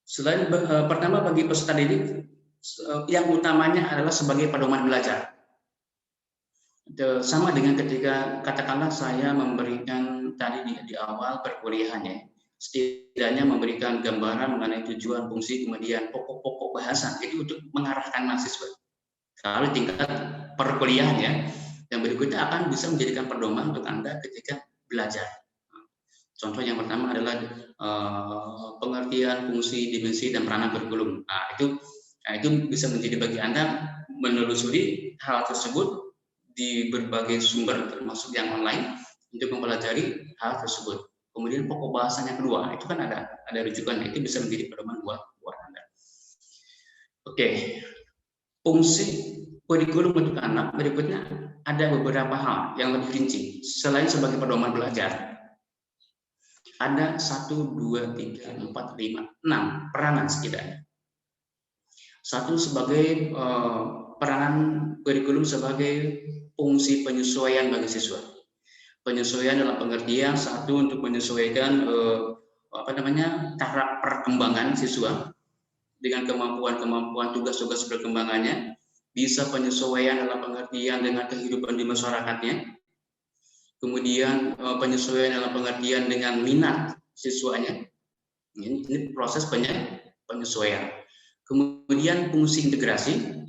Selain pertama bagi peserta didik, yang utamanya adalah sebagai pedoman belajar. Sama dengan ketika katakanlah saya memberikan tadi di awal perkuliahannya, setidaknya memberikan gambaran mengenai tujuan, fungsi, kemudian pokok-pokok bahasan itu untuk mengarahkan mahasiswa. Kalau tingkat perkuliahannya, yang berikutnya akan bisa menjadikan pedoman untuk Anda ketika belajar. Contoh yang pertama adalah pengertian, fungsi, dimensi, dan peranan kurikulum. Nah, itu bisa menjadi bagi Anda menelusuri hal tersebut di berbagai sumber, termasuk yang online, untuk mempelajari hal tersebut. Kemudian pokok bahasan yang kedua, itu kan ada rujukan, itu bisa menjadi pedoman buat Anda. Oke, fungsi kurikulum untuk anak berikutnya ada beberapa hal yang lebih rinci. Selain sebagai pedoman belajar, ada 1, 2, 3, 4, 5, 6 peranan setidaknya. Satu sebagai peranan kurikulum sebagai fungsi penyesuaian bagi siswa. Penyesuaian dalam pengertian satu untuk menyesuaikan taraf perkembangan siswa dengan kemampuan tugas-tugas perkembangannya, bisa penyesuaian dalam pengertian dengan kehidupan di masyarakatnya, kemudian penyesuaian dalam pengertian dengan minat siswanya. Ini proses penyesuaian. Kemudian fungsi integrasi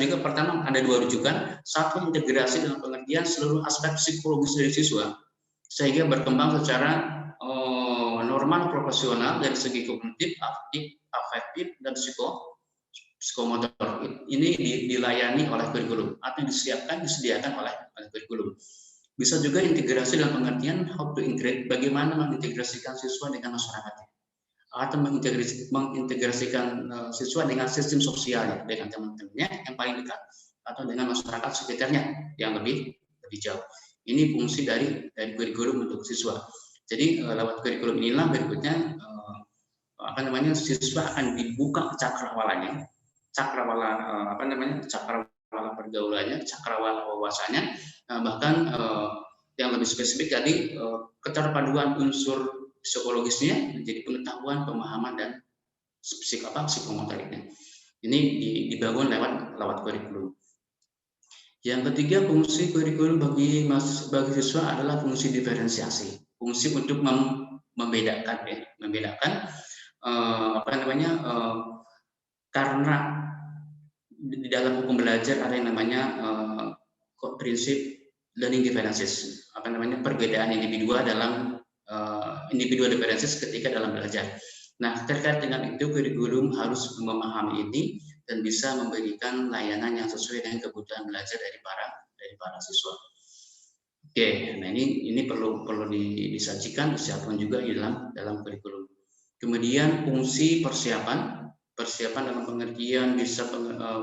juga pertama ada 2 rujukan. Satu, integrasi dalam pengertian seluruh aspek psikologis dari siswa sehingga berkembang secara normal, profesional dari segi kognitif, afektif, dan psikomotor. Ini dilayani oleh kurikulum atau disediakan oleh kurikulum. Bisa juga integrasi dalam pengertian how to integrate, bagaimana mengintegrasikan siswa dengan masyarakatnya, atau mengintegrasikan siswa dengan sistem sosialnya, dengan teman-temannya yang paling dekat, atau dengan masyarakat sekitarnya yang lebih jauh. Ini fungsi dari kurikulum untuk siswa. Jadi lewat kurikulum inilah berikutnya siswa akan dibuka cakrawalanya, cakrawala pergaulannya, cakrawala wawasannya, bahkan yang lebih spesifik tadi keterpaduan unsur psikologisnya menjadi pengetahuan, pemahaman dan psikomotoriknya. Ini dibangun lewat kurikulum. Yang ketiga, fungsi kurikulum bagi siswa adalah fungsi diferensiasi, fungsi untuk membedakan karena di dalam hukum belajar ada yang namanya prinsip learning differences, perbedaan individual dalam individual differences ketika dalam belajar. Nah, terkait dengan itu kurikulum harus memahami ini dan bisa memberikan layanan yang sesuai dengan kebutuhan belajar dari para siswa. Oke, nah ini perlu disajikan, disiapkan juga di dalam kurikulum. Kemudian fungsi persiapan dalam pengertian bisa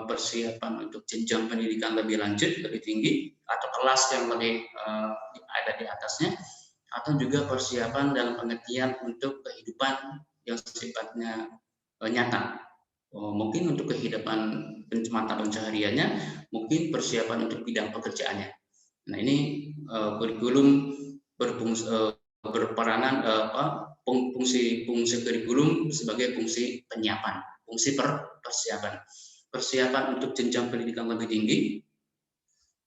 persiapan untuk jenjang pendidikan lebih lanjut, lebih tinggi, atau kelas yang lebih ada di atasnya, atau juga persiapan dalam pengertian untuk kehidupan yang sifatnya nyata. Mungkin untuk kehidupan mata pencahariannya, mungkin persiapan untuk bidang pekerjaannya. Nah, ini kurikulum berperanan fungsi kurikulum sebagai fungsi penyiapan, fungsi persiapan untuk jenjang pendidikan lebih tinggi.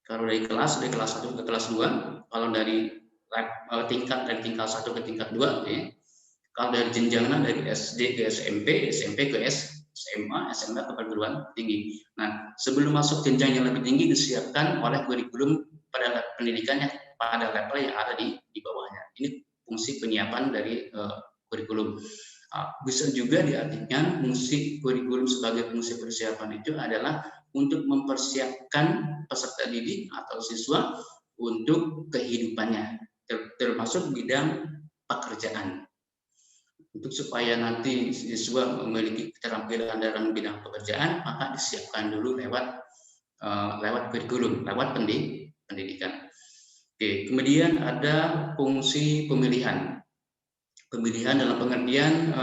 Kalau dari kelas 1 ke kelas 2, kalau dari tingkat 1 ke tingkat 2, ya. Kalau dari jenjangnya dari SD ke SMP, SMP ke SMA, SMA ke perguruan tinggi. Nah, sebelum masuk jenjang yang lebih tinggi disiapkan oleh kurikulum pada pendidikannya pada level yang ada di bawahnya. Ini fungsi penyiapan dari kurikulum. Bisa juga diartikan fungsi kurikulum sebagai fungsi persiapan itu adalah untuk mempersiapkan peserta didik atau siswa untuk kehidupannya, termasuk bidang pekerjaan. Untuk supaya nanti siswa memiliki keterampilan dalam bidang pekerjaan, maka disiapkan dulu lewat kurikulum, lewat pendidikan. Oke, kemudian ada fungsi pemilihan dalam pengertian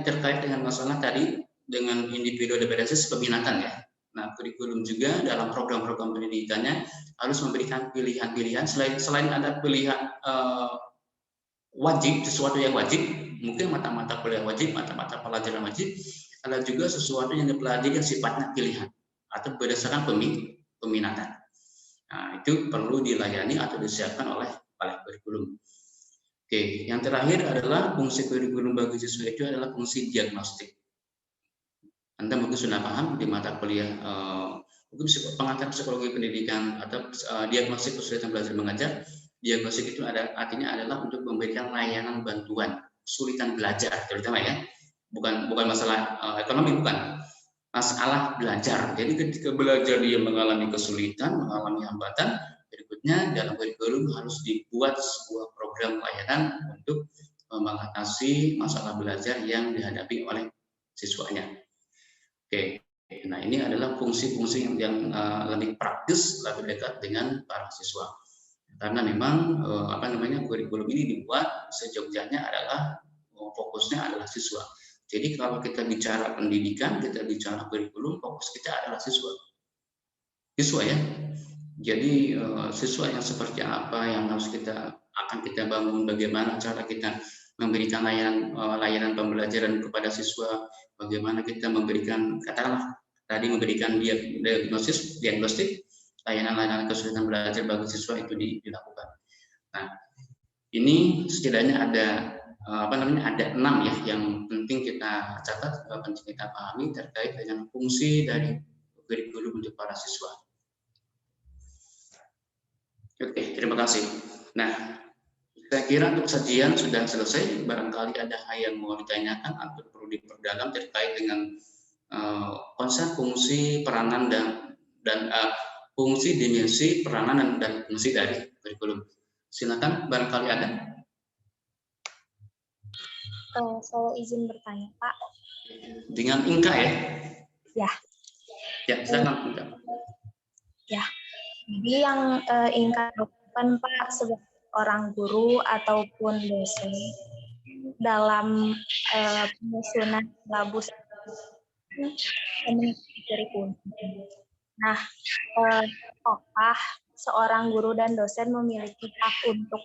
terkait dengan masalah tadi dengan individual differences, peminatan ya. Nah, kurikulum juga dalam program-program pendidikannya harus memberikan pilihan-pilihan selain ada pilihan wajib, sesuatu yang wajib, mungkin mata-mata kuliah wajib, mata-mata pelajaran wajib, ada juga sesuatu yang dipelajari yang sifatnya pilihan atau berdasarkan peminatan. Nah, itu perlu dilayani atau disiapkan oleh kurikulum. Oke, yang terakhir adalah fungsi kurikulum bagi siswa itu adalah fungsi diagnostik. Anda mungkin sudah paham di mata kuliah mungkin pengantar psikologi pendidikan atau diagnostik kesulitan belajar mengajar. Diagnostik itu artinya adalah untuk memberikan layanan bantuan kesulitan belajar, terutama ya, bukan masalah ekonomi, bukan masalah belajar. Jadi ketika belajar dia mengalami kesulitan, mengalami hambatan, berikutnya dalam kurikulum harus dibuat sebuah program layanan untuk mengatasi masalah belajar yang dihadapi oleh siswanya. Oke, nah ini adalah fungsi-fungsi yang lebih praktis, lebih dekat dengan para siswa. Karena memang kurikulum ini dibuat sejogjanya adalah fokusnya adalah siswa. Jadi kalau kita bicara pendidikan, kita bicara kurikulum, fokus kita adalah siswa ya. Jadi siswa yang seperti apa yang harus akan kita bangun, bagaimana cara kita memberikan layanan pembelajaran kepada siswa, bagaimana kita memberikan memberikan diagnostik layanan kesulitan belajar bagi siswa itu dilakukan. Nah, ini setidaknya ada 6 ya yang penting kita catat, penting kita pahami terkait dengan fungsi dari kurikulum untuk para siswa. Oke, terima kasih. Nah, saya kira untuk sajian sudah selesai. Barangkali ada hal yang mau ditanyakan atau perlu diperdalam terkait dengan konsep fungsi peranan dan fungsi, dimensi, peranan dan fungsi dari kurikulum. Silakan, barangkali ada. Saya izin bertanya, Pak. Dengan Inka ya? Ya. Ya, silakan Inka. Ya. Jadi yang Inka lakukan, Pak, sebagai orang guru ataupun dosen, dalam penyusunan silabus kurikulum. Nah, apakah seorang guru dan dosen memiliki hak untuk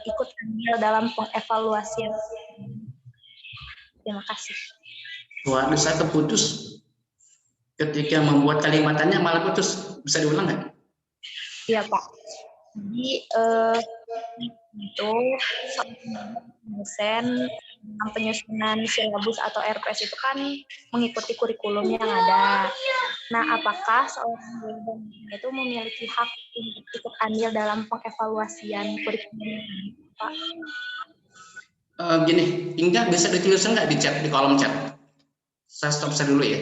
ikut andil dalam pengevaluasian? Terima kasih. Suara saya keputus. Ketika membuat kalimatannya malah putus. Bisa diulang nggak? Iya, Pak. Jadi itu dosen dalam penyusunan silabus atau RPS itu kan mengikuti kurikulum yang ada. Nah, apakah seorang guru dan dosen itu memiliki hak untuk ikut andil dalam pengevaluasian kurikulum, Pak? Gini, Inga bisa dituliskan nggak di chat, di kolom chat? Saya stop saya dulu ya.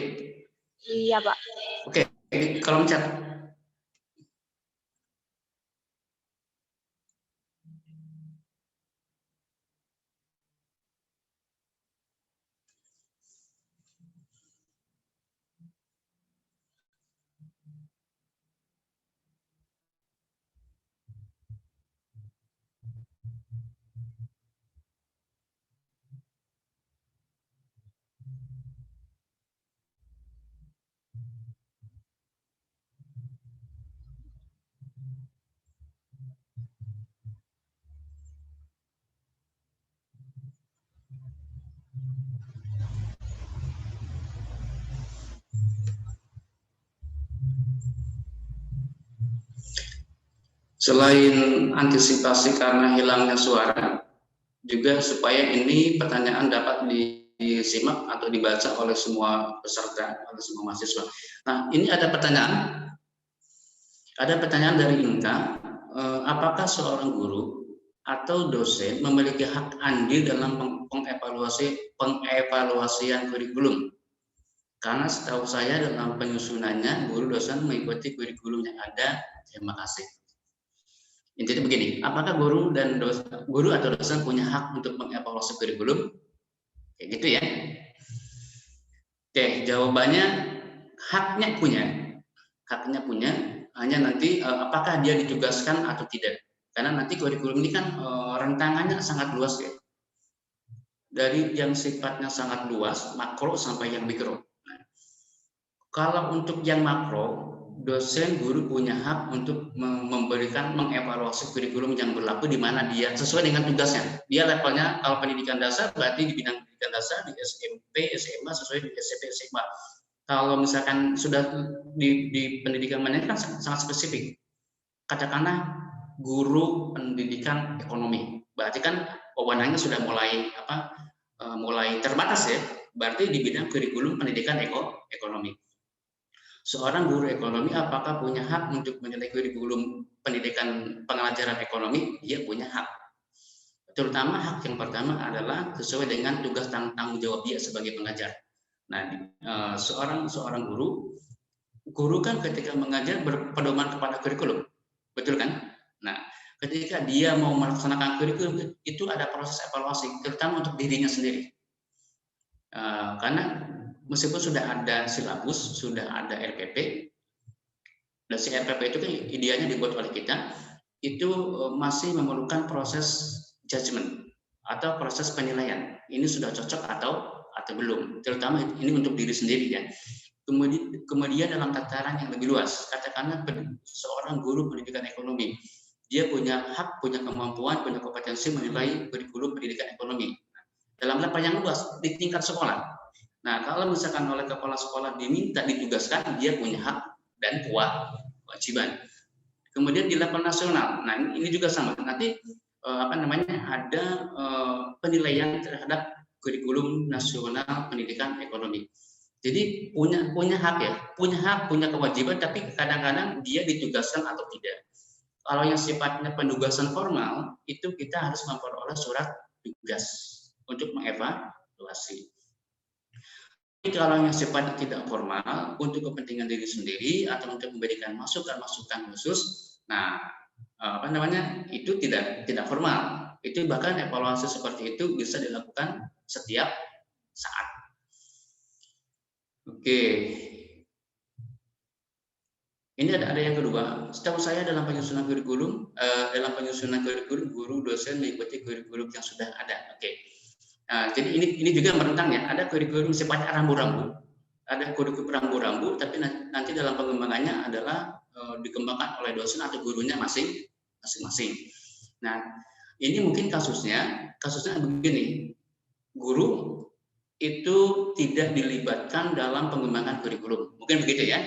Iya, Pak. Oke, di kolom chat. Selain antisipasi karena hilangnya suara, juga supaya ini pertanyaan dapat disimak atau dibaca oleh semua peserta, oleh semua mahasiswa. Nah, ini ada pertanyaan. Ada pertanyaan dari Inka, apakah seorang guru atau dosen memiliki hak andil dalam pengevaluasian kurikulum? Karena setahu saya dalam penyusunannya guru dosen mengikuti kurikulum yang ada. Terima kasih. Intinya begini, apakah guru atau dosen punya hak untuk mengevaluasi kurikulum? Kayak gitu ya. Oke, jawabannya haknya punya. Haknya punya, hanya nanti apakah dia ditugaskan atau tidak. Karena nanti kurikulum ini kan rentangannya sangat luas ya. Dari yang sifatnya sangat luas, makro sampai yang mikro. Nah, kalau untuk yang makro, dosen guru punya hak untuk mengevaluasi kurikulum yang berlaku di mana dia sesuai dengan tugasnya. Dia levelnya kalau pendidikan dasar berarti di bidang pendidikan dasar, di SMP, SMA sesuai di SMP, SMA. Kalau misalkan sudah di pendidikan menengah kan sangat spesifik. Katakanlah guru pendidikan ekonomi, berarti kan wewenangnya sudah mulai terbatas ya. Berarti di bidang kurikulum pendidikan ekonomi. Seorang guru ekonomi apakah punya hak untuk menilai kurikulum pendidikan pengajaran ekonomi? Dia punya hak. Terutama hak yang pertama adalah sesuai dengan tugas dan tanggung jawab dia sebagai pengajar. Nah, seorang guru kan ketika mengajar berpedoman kepada kurikulum, betul kan? Nah, ketika dia mau melaksanakan kurikulum itu ada proses evaluasi, terutama untuk dirinya sendiri. Karena meskipun sudah ada silabus, sudah ada RPP, dan si RPP itu kan idealnya dibuat oleh kita, itu masih memerlukan proses judgement atau proses penilaian. Ini sudah cocok atau belum, terutama ini untuk diri sendiri ya. Kemudian dalam tataran yang lebih luas, katakanlah seorang guru pendidikan ekonomi, dia punya hak, punya kemampuan, punya kompetensi menilai kurikulum pendidikan ekonomi. Dalam level yang luas di tingkat sekolah. Nah, kalau misalkan oleh kepala sekolah diminta ditugaskan, dia punya hak dan kewajiban. Kemudian di level nasional, nah ini juga sama. Nanti ada penilaian terhadap kurikulum nasional pendidikan ekonomi. Jadi punya hak ya, punya kewajiban, tapi kadang-kadang dia ditugaskan atau tidak. Kalau yang sifatnya penugasan formal, itu kita harus memperoleh surat tugas untuk mengevaluasi. Kalau yang sifatnya tidak formal, untuk kepentingan diri sendiri atau untuk memberikan masukan-masukan khusus, nah itu tidak formal. Itu bahkan evaluasi seperti itu bisa dilakukan setiap saat. Oke. Ini ada yang kedua. Setahu saya dalam penyusunan kurikulum, guru dosen mengikuti kurikulum yang sudah ada. Oke. Jadi ini juga merentang ya. Ada kurikulum sifatnya rambu-rambu, ada kurikulum rambu-rambu, tapi nanti dalam pengembangannya adalah dikembangkan oleh dosen atau gurunya masing-masing. Nah, ini mungkin kasusnya begini, guru itu tidak dilibatkan dalam pengembangan kurikulum, mungkin begitu ya,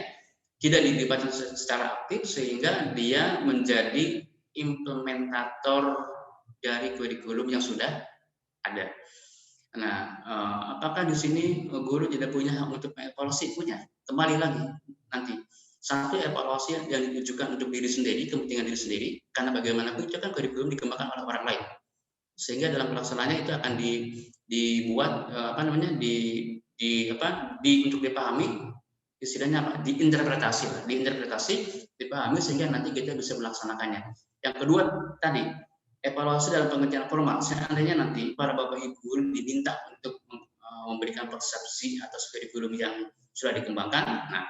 tidak dilibatkan secara aktif sehingga dia menjadi implementator dari kurikulum yang sudah ada. Nah, apakah di sini guru tidak punya hak untuk mengevaluasi? Punya. Kembali lagi nanti. Satu, evaluasi yang ditujukan untuk diri sendiri, kepentingan diri sendiri, karena bagaimanapun itu kan kurikulum dikembangkan oleh orang lain. Sehingga dalam pelaksanaannya itu akan dibuat untuk dipahami, istilahnya apa? Diinterpretasi, dipahami sehingga nanti kita bisa melaksanakannya. Yang kedua tadi, evaluasi dalam pengertian formal. Seandainya nanti para bapak ibu guru diminta untuk memberikan persepsi atas kurikulum yang sudah dikembangkan, nah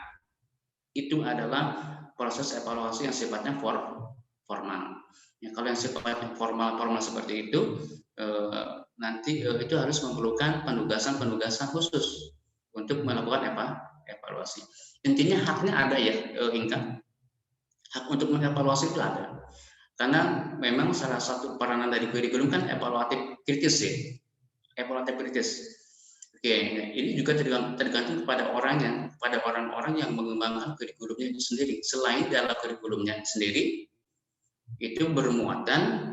itu adalah proses evaluasi yang sifatnya formal. Ya, kalau yang sifatnya formal seperti itu, nanti itu harus memerlukan penugasan khusus untuk melakukan evaluasi. Intinya haknya ada ya, Inka. Hak untuk mengevaluasi itu ada. Karena memang salah satu peranan dari kurikulum kan evaluatif kritis ya, evaluatif kritis. Oke, ini juga tergantung kepada orang-orang yang mengembangkan kurikulumnya itu sendiri. Selain dalam kurikulumnya sendiri, itu bermuatan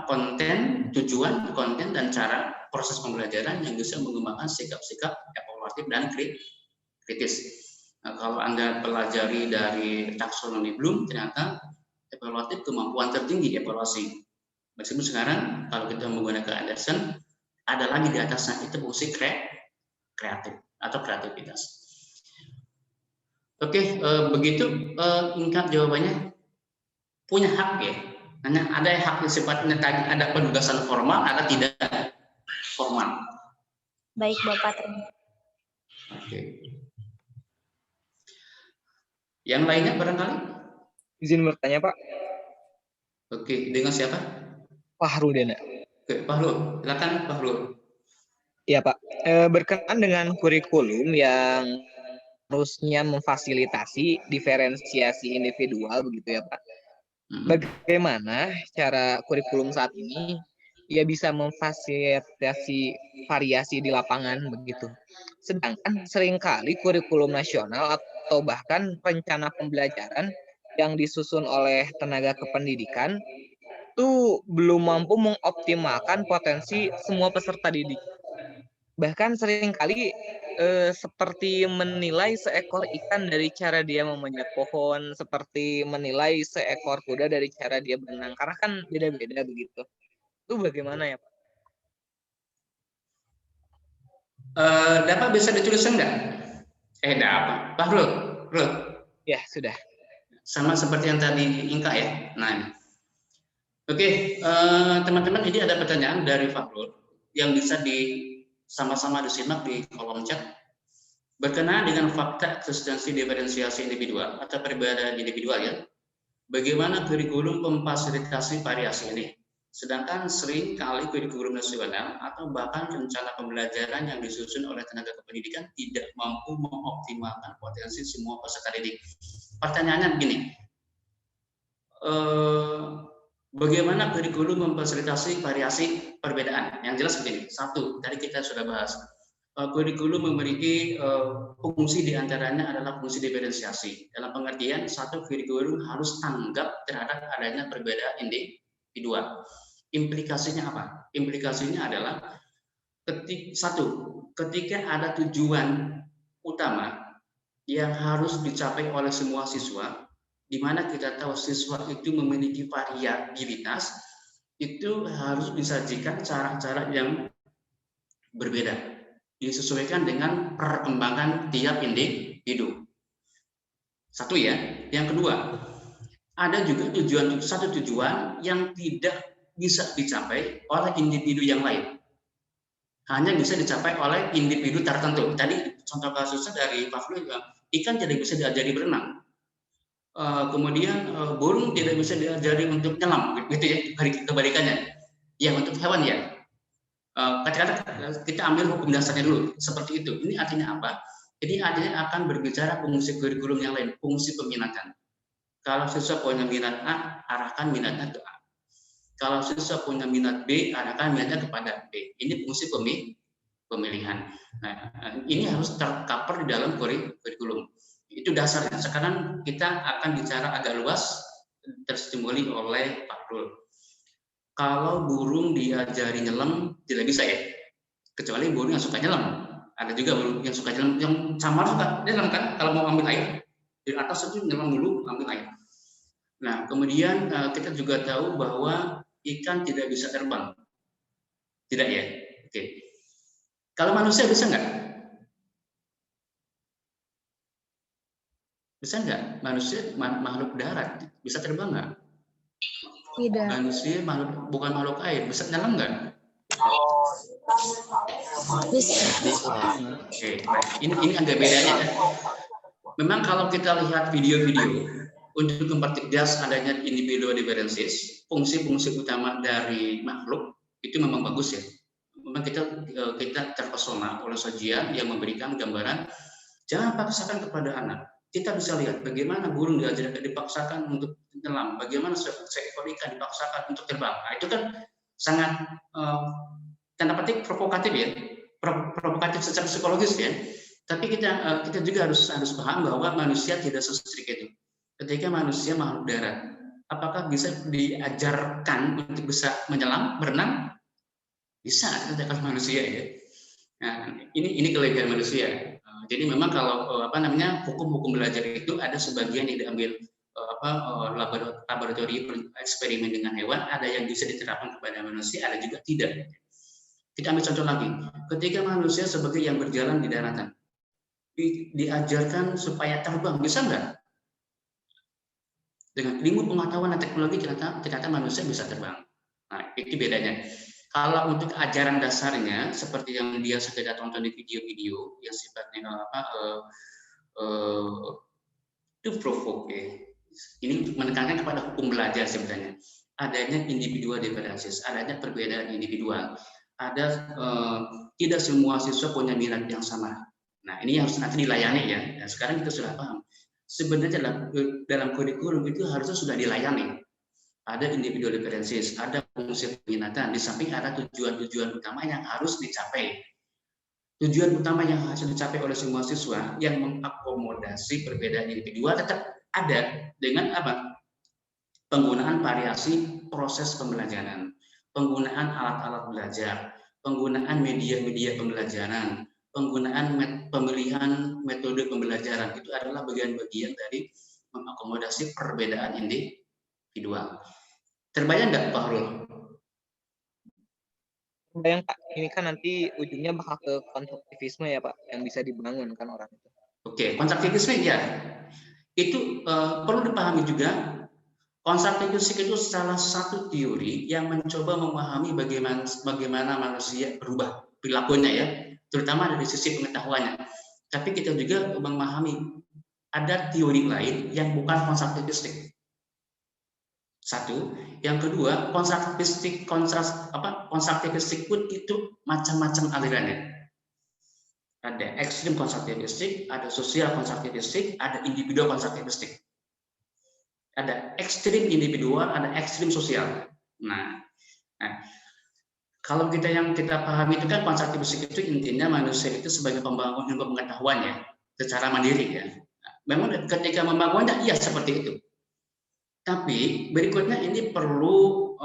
konten, tujuan, konten dan cara proses pembelajaran yang bisa mengembangkan sikap-sikap evaluatif dan kritis. Nah, kalau Anda pelajari dari taksonomi Bloom, ternyata evaluatif kemampuan tertinggi evaluasi. Meskipun sekarang kalau kita menggunakan Anderson, ada lagi di atasnya itu fungsi kreatif atau kreativitas. Oke, begitu Inka jawabannya punya hak ya. Hanya ada hak yang sifatnya tadi ada penugasan formal, ada tidak formal. Baik Bapak, terima kasih. Oke. Yang lainnya barangkali? Izin bertanya, Pak. Oke, dengan siapa? Fahru Dena. Oke, Fahru, silakan Fahru. Iya, Pak. Berkenaan dengan kurikulum yang harusnya memfasilitasi diferensiasi individual begitu ya, Pak. Bagaimana cara kurikulum saat ini ya bisa memfasilitasi variasi di lapangan begitu. Sedangkan seringkali kurikulum nasional atau bahkan rencana pembelajaran yang disusun oleh tenaga kependidikan itu belum mampu mengoptimalkan potensi semua peserta didik. Bahkan seringkali seperti menilai seekor ikan dari cara dia memanjat pohon, seperti menilai seekor kuda dari cara dia berenang, karena kan beda-beda begitu. Itu bagaimana ya, Pak? Dapat bisa dituliskan nggak? Dapat. Fahru. Ya, sudah. Sama seperti yang tadi Inka ya. Nah, oke, teman-teman, ini ada pertanyaan dari Fahrul yang bisa sama-sama disimak di kolom chat. Berkenaan dengan fakta eksistensi diferensiasi individual atau perbedaan individual ya, bagaimana kurikulum memfasilitasi variasi ini? Sedangkan sering kali kurikulum nasional atau bahkan rencana pembelajaran yang disusun oleh tenaga kependidikan tidak mampu mengoptimalkan potensi semua peserta didik. Pertanyaannya begini, bagaimana kurikulum memfasilitasi variasi perbedaan? Yang jelas begini, satu, tadi kita sudah bahas, kurikulum memiliki fungsi diantaranya adalah fungsi diferensiasi. Dalam pengertian, satu, kurikulum harus tanggap terhadap adanya perbedaan individual. Implikasinya apa? Implikasinya adalah ketika ada tujuan utama yang harus dicapai oleh semua siswa, di mana kita tahu siswa itu memiliki variabilitas, itu harus disajikan cara-cara yang berbeda, disesuaikan dengan perkembangan tiap individu. Satu ya. Yang kedua, ada juga satu tujuan yang tidak bisa dicapai oleh individu yang lain, hanya bisa dicapai oleh individu tertentu. Tadi contoh kasusnya dari Pak Flu, ikan tidak bisa diajari berenang, kemudian burung tidak bisa diajari untuk nyelam, gitu ya, kebalikannya. Ya untuk hewan ya. katakanlah kita ambil hukum dasarnya dulu seperti itu. Ini artinya apa? Ini artinya akan berbicara fungsi kurikulum yang lain, fungsi peminatan. Kalau siswa punya minat A, arahkan minatnya ke A. Kalau siswa punya minat B, arahkan minatnya kepada B. Ini fungsi pemilihan. Nah, ini harus tercover di dalam kurikulum. Itu dasarnya. Sekarang kita akan bicara agak luas, terstimuli oleh Pak Rul. Kalau burung diajari nyelam, tidak bisa ya. Kecuali burung yang suka nyelam. Ada juga burung yang suka nyelam, yang samar suka nyelam kan, kalau mau ambil air. Di atas itu nyelam dulu, ambil air. Nah, kemudian kita juga tahu bahwa ikan tidak bisa terbang. Tidak ya? Oke. Kalau manusia bisa nggak? Bisa nggak? Manusia makhluk darat, bisa terbang nggak? Tidak. Manusia bukan makhluk air, bisa nyelam nggak? Bisa. Oke, ini agak bedanya ya. Memang kalau kita lihat video-video untuk mempertegas adanya individual differences, fungsi-fungsi utama dari makhluk itu memang bagus ya. Memang kita terpesona oleh sajian yang memberikan gambaran jangan paksakan kepada anak. Kita bisa lihat bagaimana burung dipaksakan untuk menyelam, bagaimana seekor ikan dipaksakan untuk terbang. Nah, itu kan sangat tanda petik provokatif ya, provokatif secara psikologis ya. Tapi kita juga harus paham bahwa manusia tidak sestrik itu. Ketika manusia makhluk darat, apakah bisa diajarkan untuk bisa menyelam, berenang? Bisa, kalau manusia ya. Nah, ini kelebihan manusia. Jadi memang kalau hukum-hukum belajar itu ada sebagian yang diambil laboratorium eksperimen dengan hewan, ada yang bisa diterapkan kepada manusia, ada juga tidak. Kita ambil contoh lagi, ketika manusia sebagai yang berjalan di daratan, diajarkan supaya terbang, bisa nggak? Dengan ilmu pengetahuan dan teknologi ternyata manusia bisa terbang. Nah, itu bedanya. Kalau untuk ajaran dasarnya seperti yang biasa kita tonton di video-video yang sifatnya to provoke, ini untuk menekankan kepada hukum belajar sebenarnya. Adanya individual differences, adanya perbedaan individual. Tidak semua siswa punya minat yang sama. Nah, ini harus nanti dilayani ya. Dan sekarang kita sudah paham. Sebenarnya dalam kurikulum itu harusnya sudah dilayani. Ada individual differences, ada fungsi peminatan, di samping ada tujuan-tujuan utama yang harus dicapai. Tujuan utama yang harus dicapai oleh semua siswa yang mengakomodasi perbedaan individual tetap ada dengan apa? Penggunaan variasi proses pembelajaran, penggunaan alat-alat belajar, penggunaan media-media pembelajaran, penggunaan pemilihan metode pembelajaran. Itu adalah bagian-bagian dari mengakomodasi perbedaan individual. Terbayang nggak Pak Rul? Terbayang Pak, ini kan nanti ujungnya bakal ke konstruktivisme ya Pak, yang bisa dibangun kan orang itu. Oke, konstruktivisme ya. Itu perlu dipahami juga, konstruktivisme itu salah satu teori yang mencoba memahami bagaimana manusia berubah perilakunya ya, terutama dari sisi pengetahuannya. Tapi kita juga memahami ada teori lain yang bukan konstruktivistik. Satu, yang kedua, konstruktivistik pun itu macam-macam alirannya. Ada ekstrim konstruktivistik, ada sosial konstruktivistik, ada individual konstruktivistik. Ada ekstrim individual, ada ekstrim sosial. Nah, kalau yang kita pahami itu kan konstruktivistik itu intinya manusia itu sebagai pembangun ilmu pengetahuan ya, secara mandiri ya. Memang ketika membangunnya iya seperti itu. Tapi berikutnya ini perlu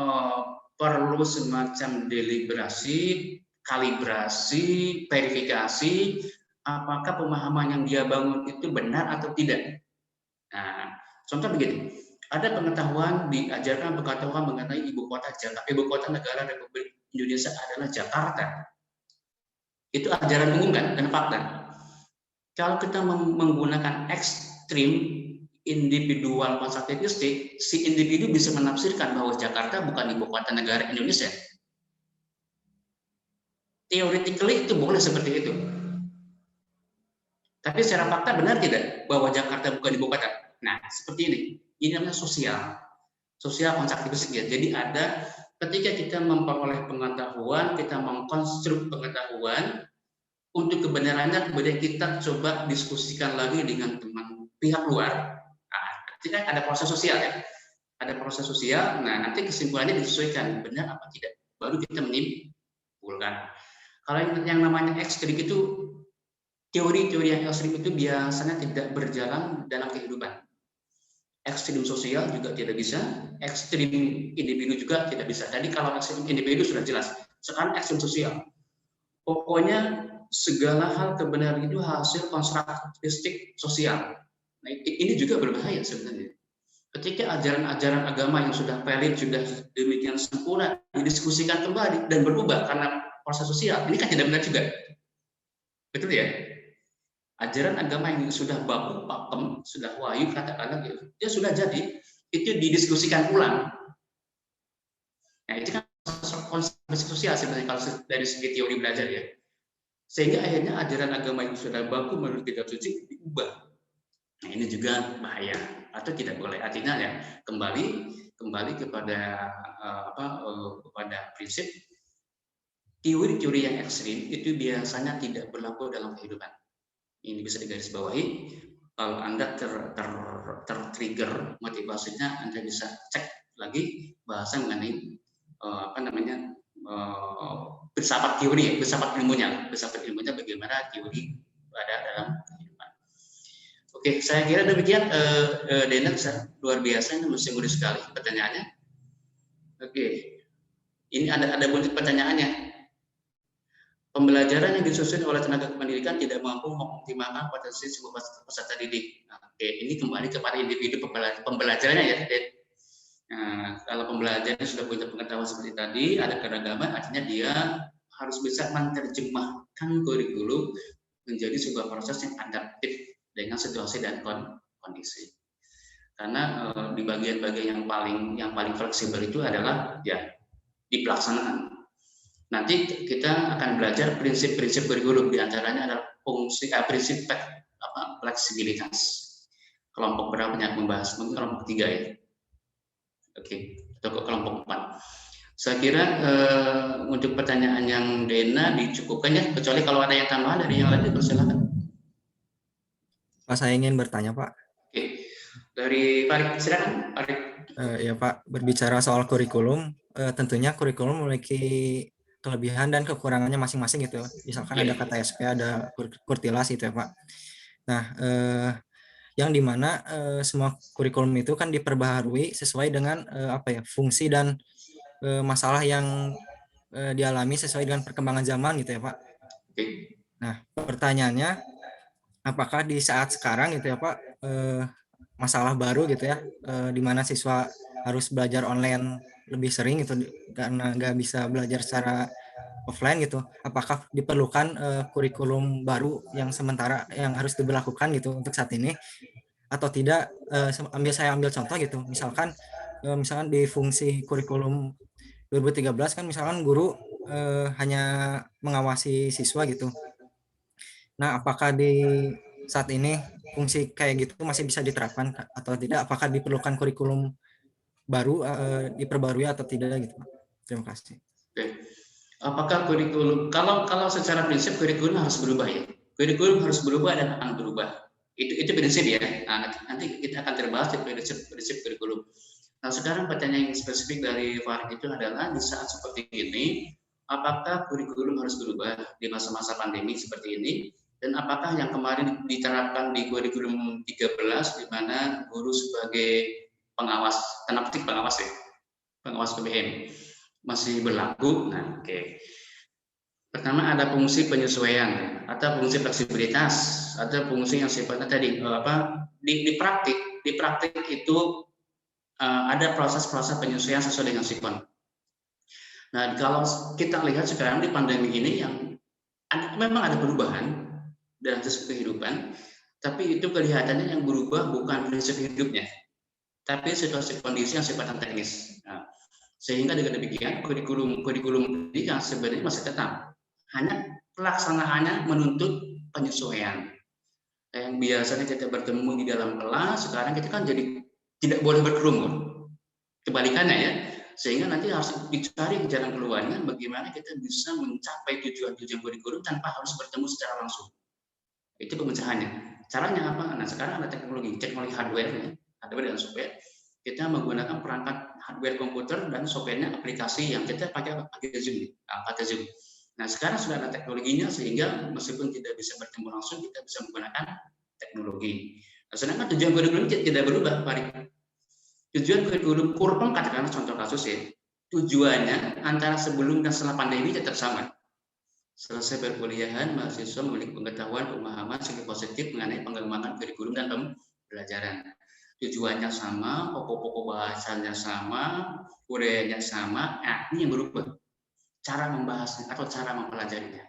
semacam deliberasi, kalibrasi, verifikasi, apakah pemahaman yang dia bangun itu benar atau tidak. Nah, contoh begini, ada diajarkan pengetahuan mengenai ibu kota Jakarta, ibu kota negara Republik Indonesia adalah Jakarta. Itu ajaran umum kan dan fakta. Kalau kita menggunakan ekstrim individual konstruktivistik, si individu bisa menafsirkan bahwa Jakarta bukan ibu kota negara Indonesia. Theoretically itu boleh seperti itu. Tapi secara fakta benar tidak bahwa Jakarta bukan ibu kota? Nah, seperti ini. Ini namanya sosial konstruktivistik ya. Jadi ada ketika kita memperoleh pengetahuan pengetahuan, kita mengkonstruk pengetahuan, untuk kebenarannya kemudian kita coba diskusikan lagi dengan teman pihak luar. Nah, artinya ada proses sosial ya, ada proses sosial. Nah, nanti kesimpulannya disesuaikan benar apa tidak, baru kita menyimpulkan. Kalau yang namanya ekstrim itu, teori-teori yang ekstrim itu biasanya tidak berjalan dalam kehidupan. Ekstrim sosial juga tidak bisa, ekstrim individu juga tidak bisa. Jadi kalau ekstrim individu sudah jelas, sekarang ekstrim sosial. Pokoknya segala hal kebenaran itu hasil konstruktif sosial. Nah, ini juga berbahaya sebenarnya. Ketika ajaran-ajaran agama yang sudah valid, sudah demikian sempurna, didiskusikan kembali dan berubah karena proses sosial, ini kan tidak benar juga. Betul ya? Ajaran agama yang sudah baku, pakem, sudah wahyu, katakanlah gitu, dia sudah jadi, itu didiskusikan ulang. Nah, itu kan konsep sosial sebenarnya kalau dari segi teori belajar ya. Sehingga akhirnya ajaran agama yang sudah baku menurut kitab suci diubah. Nah, ini juga bahaya atau tidak boleh. Artinya ya kembali kepada kepada prinsip teori-teori yang ekstrim itu biasanya tidak berlaku dalam kehidupan. Ini bisa digarisbawahi. Kalau Anda tertrigger motivasinya, Anda bisa cek lagi bahasa mengenai filsafat teori, filsafat ilmunya bagaimana teori ada dalam kehidupan. Oke, saya kira demikian. Dena luar biasa, ini masih mudah sekali pertanyaannya. Oke, ini ada buntut pertanyaannya. Pembelajaran yang disusun oleh tenaga pendidikan tidak mampu mengoptimalkan potensi sebuah peserta didik. Oke, ini kembali kepada individu pembelajarannya ya. Nah, kalau pembelajarnya sudah punya pengetahuan seperti tadi, ada keragaman, artinya dia harus bisa menerjemahkan kurikulum menjadi sebuah proses yang adaptif dengan situasi dan kondisi. Karena di bagian-bagian yang paling fleksibel itu adalah ya di pelaksanaan. Nanti kita akan belajar prinsip-prinsip kurikulum, diantaranya adalah prinsip fleksibilitas. Kelompok berapa yang membahas? Mungkin kelompok 3 ya. Oke, atau kelompok 4. Saya kira untuk pertanyaan yang Dena dicukupkan ya, kecuali kalau ada yang tambahan dari yang lain, silakan. Pak, saya ingin bertanya, Pak. Oke, dari Farid, silakan Farid. Ya Pak, berbicara soal kurikulum, tentunya kurikulum memiliki kelebihan dan kekurangannya masing-masing gitu. Misalkan ada kata SP, ada kurtilas gitu ya Pak. Nah, yang dimana semua kurikulum itu kan diperbaharui sesuai dengan fungsi dan masalah yang dialami sesuai dengan perkembangan zaman gitu ya Pak. Nah, pertanyaannya, apakah di saat sekarang gitu ya Pak, masalah baru gitu ya, di mana siswa harus belajar online lebih sering gitu karena nggak bisa belajar secara offline gitu, apakah diperlukan kurikulum baru yang sementara yang harus diberlakukan gitu untuk saat ini atau tidak? Saya ambil contoh gitu, misalkan di fungsi kurikulum 2013 kan misalkan guru hanya mengawasi siswa gitu. Nah, apakah di saat ini fungsi kayak gitu masih bisa diterapkan atau tidak? Apakah diperlukan kurikulum baru diperbarui atau tidak gitu? Terima kasih. Oke. Apakah kurikulum, kalau secara prinsip kurikulum harus berubah ya? Kurikulum harus berubah dan akan berubah. Itu prinsip ya. Nah, nanti kita akan terbahas di prinsip kurikulum. Nah, sekarang pertanyaan yang spesifik dari Farid itu adalah di saat seperti ini, apakah kurikulum harus berubah di masa-masa pandemi seperti ini? Dan apakah yang kemarin diterapkan di kurikulum 13 di mana guru sebagai pengawas, tanda petik pengawas ya, pengawas PBM masih berlaku? Nah, oke. Pertama ada fungsi penyesuaian atau fungsi fleksibilitas atau fungsi yang sifatnya tadi di praktik itu ada proses-proses penyesuaian sesuai dengan sikon. Nah, kalau kita lihat sekarang di pandemi ini yang memang ada perubahan dalam sistem kehidupan, tapi itu kelihatannya yang berubah bukan prinsip hidupnya, tapi situasi kondisi yang sifatnya teknis. Nah, sehingga dengan demikian kurikulum pendidikan sebenarnya masih tetap, hanya pelaksanaannya menuntut penyesuaian. Yang biasanya kita bertemu di dalam kelas, sekarang kita kan jadi tidak boleh berkerumun. Kebalikannya ya, Sehingga nanti harus dicari jalan keluarnya bagaimana kita bisa mencapai tujuan-tujuan kurikulum tanpa harus bertemu secara langsung. Itu pemecahannya. Caranya apa? Nah, sekarang ada teknologi hardware ya, hardware dan software. Kita menggunakan perangkat hardware komputer dan softwarenya aplikasi yang kita pakai Zoom. Nah, sekarang sudah ada teknologinya sehingga meskipun tidak bisa bertemu langsung, kita bisa menggunakan teknologi. Nah, sedangkan tujuan kurikulum tidak berubah, Pak. Tujuan kurikulum Kurpem, katakanlah contoh kasus ya, tujuannya antara sebelum dan setelah pandemi tetap sama. Selesai perkuliahan, mahasiswa memiliki pengetahuan, pemahaman, segi positif mengenai pengembangan kurikulum dan pembelajaran. Tujuannya sama, pokok-pokok bahasanya sama, uraiannya sama, ini yang berubah. Cara membahasnya atau cara mempelajarinya.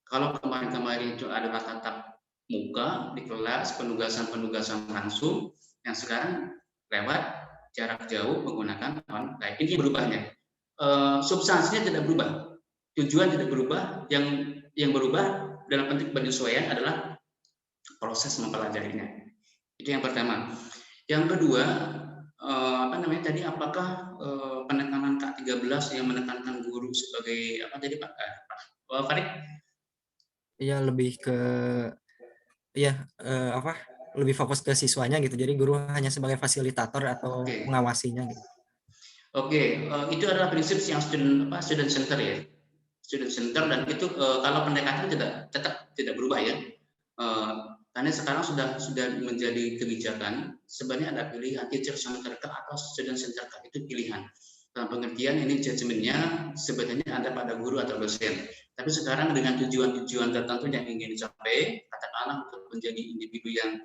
Kalau kemarin-kemarin itu adalah tatap muka di kelas, penugasan langsung, yang sekarang lewat jarak jauh menggunakan online. Ini berubahnya. Substansinya tidak berubah, tujuan tidak berubah. Yang berubah dalam bentuk penyesuaian adalah proses mempelajarinya. Itu yang pertama. Yang kedua, tadi apakah penekanan K13 yang menekankan guru sebagai apa tadi Pak Farid? Iya, lebih ke lebih fokus ke siswanya gitu. Jadi guru hanya sebagai fasilitator atau pengawasinya gitu. Oke, itu adalah prinsip yang student center ya. Student center, dan itu kalau pendekatan tetap tidak berubah ya. Karena sekarang sudah menjadi kebijakan, sebenarnya ada pilihan teacher center atau student center, itu pilihan. Dalam pengertian ini judgementnya sebenarnya ada pada guru atau dosen. Tapi sekarang dengan tujuan-tujuan tertentu yang ingin dicapai, katakanlah untuk menjadi individu yang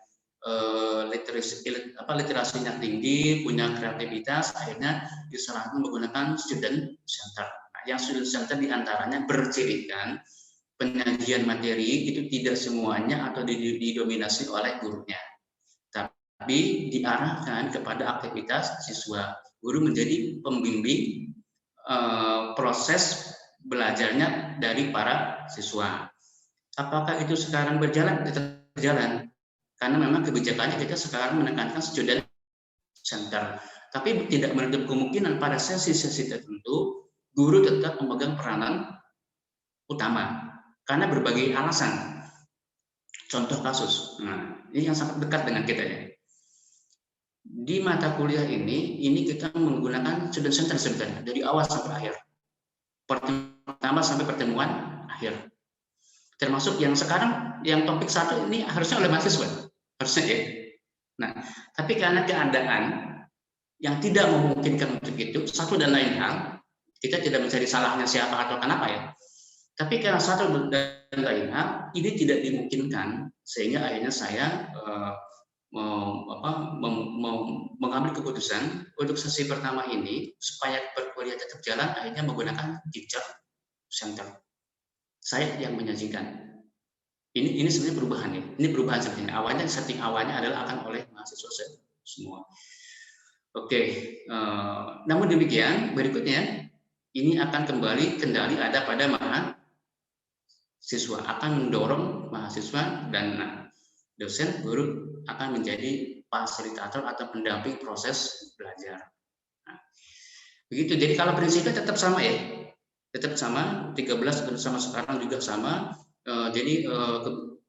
literasinya tinggi, punya kreativitas, akhirnya disarankan menggunakan student center. Nah, yang student center diantaranya bercirikan penyajian materi itu tidak semuanya atau didominasi oleh gurunya, tapi diarahkan kepada aktivitas siswa. Guru menjadi pembimbing proses belajarnya dari para siswa. Apakah itu sekarang berjalan? Tetap berjalan. Karena memang kebijakannya kita sekarang menekankan student center. Tapi tidak menutup kemungkinan pada sesi-sesi tertentu, guru tetap memegang peranan utama. Karena berbagai alasan. Contoh kasus. Nah, ini yang sangat dekat dengan kita ya. Di mata kuliah ini kita menggunakan student center sebenarnya. Dari awal sampai akhir. Pertama sampai pertemuan akhir. Termasuk yang sekarang, yang topik 1 ini harusnya oleh mahasiswa. Harusnya ya. Nah, tapi karena keadaan yang tidak memungkinkan untuk itu, satu dan lain hal, kita tidak mencari salahnya siapa atau kenapa ya. Tapi karena satu dan lain hal, ini tidak dimungkinkan, sehingga akhirnya saya mengambil keputusan untuk sesi pertama ini, supaya perkuliahan tetap jalan, akhirnya menggunakan teacher center. Saya yang menyajikan. Ini sebenarnya perubahan ya. Ini perubahan sebenarnya. Setting awalnya adalah akan oleh mahasiswa semua. Oke. Namun demikian, berikutnya ini akan kembali kendali ada pada mahasiswa, akan mendorong mahasiswa dan dosen, guru akan menjadi fasilitator atau pendamping proses belajar. Nah, begitu. Jadi kalau prinsipnya tetap sama ya. Tetap sama, 13 sama sekarang juga sama. Jadi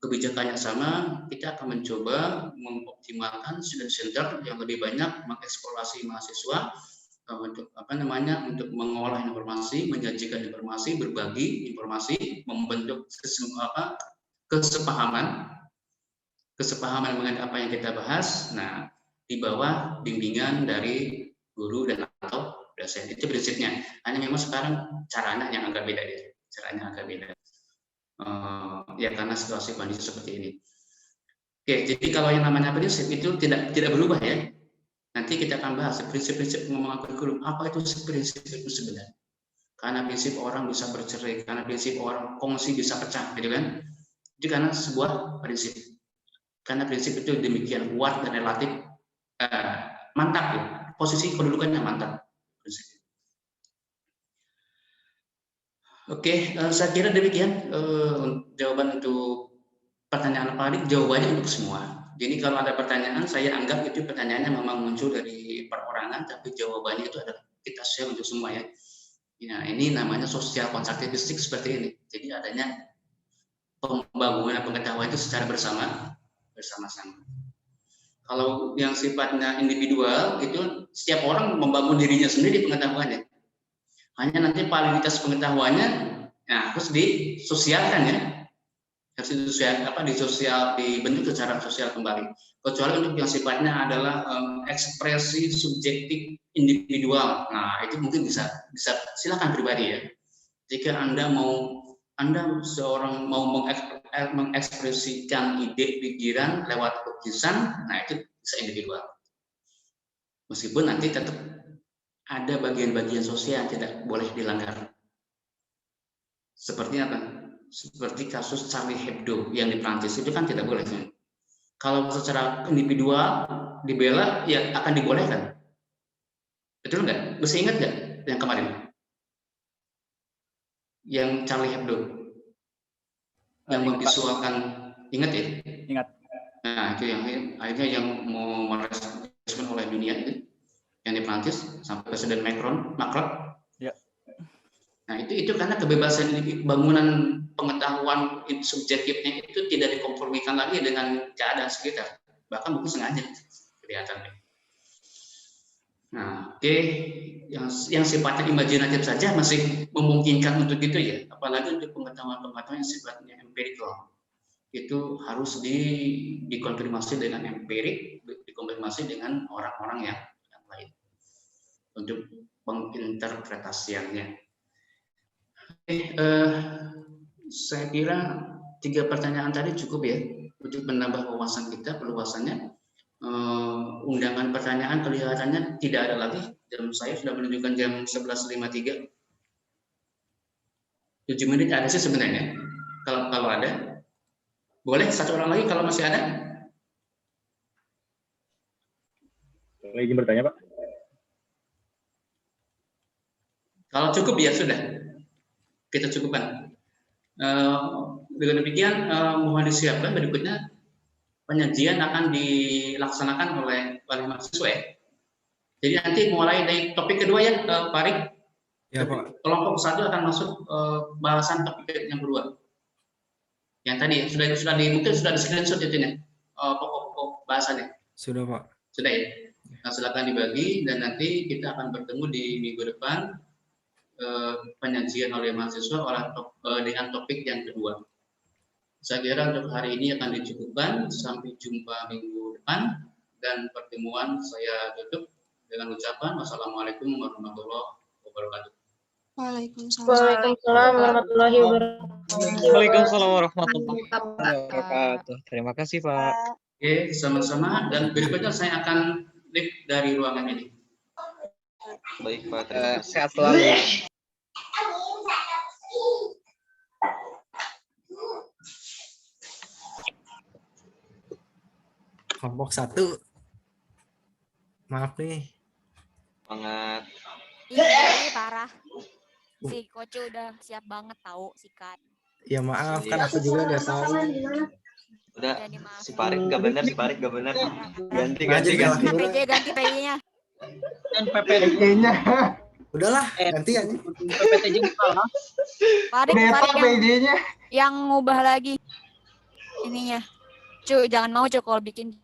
kebijakannya sama, kita akan mencoba mengoptimalkan student center yang lebih banyak mengeksplorasi mahasiswa untuk untuk mengolah informasi, menyajikan informasi, berbagi informasi, membentuk kesepahaman mengenai apa yang kita bahas. Nah, di bawah bimbingan dari guru dan atau dosen. Itu prinsipnya. Hanya memang sekarang caranya yang agak beda ya. Caranya agak beda. Ya karena situasi kondisi seperti ini. Oke, jadi kalau yang namanya prinsip itu tidak berubah ya. Nanti kita akan bahas prinsip-prinsip pengembangan kurikulum. Apa itu prinsip itu sebenarnya? Karena prinsip orang bisa bercerai, karena prinsip orang kongsi bisa pecah, gitu kan? Itu karena sebuah prinsip. Karena prinsip itu demikian kuat dan relatif mantap ya. Posisi kedudukannya mantap. Prinsip. Oke, saya kira demikian jawaban untuk pertanyaan Pak Adik, jawabannya untuk semua. Jadi kalau ada pertanyaan, saya anggap itu pertanyaannya memang muncul dari perorangan, tapi jawabannya itu adalah kita share untuk semua ya. Nah, ini namanya sosial konstruktivistik seperti ini. Jadi adanya pembangunan pengetahuan itu secara bersama-sama. Kalau yang sifatnya individual itu setiap orang membangun dirinya sendiri pengetahuannya. Hanya nanti validitas pengetahuannya harus disosialkan ya. Harus dibentuk secara sosial kembali. Kecuali untuk yang sifatnya adalah ekspresi subjektif individual. Nah, itu mungkin bisa silakan pribadi ya. Jika Anda seorang mau mengekspresikan ide pikiran lewat lukisan, nah itu bisa individual. Meskipun nanti tetap ada bagian-bagian sosial yang tidak boleh dilanggar. Seperti apa? Seperti kasus Charlie Hebdo yang di Prancis itu kan tidak boleh. Kalau secara individual dibela, ya akan dibolehkan. Betul nggak? Masih ingat nggak yang kemarin? Yang Charlie Hebdo. Yang memvisualkan, ingat ya? Ingat. Nah, itu yang akhirnya yang mau merespon oleh dunia itu. Yang di Prancis, sampai Presiden Macron. Ya. Nah, itu karena kebebasan bangunan pengetahuan subjektifnya itu tidak dikonformikan lagi dengan keadaan sekitar, bahkan mungkin sengaja kelihatannya. Nah, oke, yang sifatnya imajinatif saja masih memungkinkan untuk itu ya, apalagi untuk pengetahuan-pengetahuan yang sifatnya empirical. Itu harus dikonfirmasi dengan empirik, dikonfirmasi dengan orang-orang yang lain untuk penginterpretasiannya. Saya kira 3 pertanyaan tadi cukup ya untuk menambah wawasan kita, perluasannya. Undangan pertanyaan kelihatannya tidak ada lagi. Jam saya sudah menunjukkan jam 11.53. 7 menit ada sih sebenarnya. Kalau ada, boleh 1 orang lagi kalau masih ada. Saya izin bertanya, Pak. Kalau cukup ya sudah. Kita cukupkan. Dengan demikian mohon disiapkan berikutnya penyajian akan dilaksanakan oleh mahasiswa ya. Jadi nanti mulai dari topik kedua ya Pak Arik. Ya, Pak. Kelompok 1 akan masuk bahasan topik yang kedua. Yang tadi mungkin sudah di screenshot itu ya. Pokok bahasannya. Sudah, Pak. Sudah ya. Nah, silakan dibagi dan nanti kita akan bertemu di minggu depan. Penyajian oleh mahasiswa dengan topik yang kedua. Saya kira untuk hari ini akan dicukupkan. Sampai jumpa minggu depan dan pertemuan saya tutup dengan ucapan wassalamualaikum warahmatullahi wabarakatuh. Waalaikumsalam warahmatullahi wabarakatuh. Waalaikumsalam warahmatullahi wabarakatuh. Terima kasih, Pak. Oke, sama-sama. Dan berikutnya saya akan lift dari ruangan ini. Baik, Pak. Terima kasih. Sehat selalu. Kelompok 1. Maaf nih. Semangat. Ini parah. Si Kocu udah siap banget tahu sikat. Ya maaf, kan aku juga udah tahu. Udah, si Parik gak bener. Ganti. Ganti PJ-nya. Dan PPT-nya. Udahlah, ganti aja. PPT-nya salah. Parik PPT-nya. yang ngubah lagi ininya. Cu, jangan mau Cu kalau bikin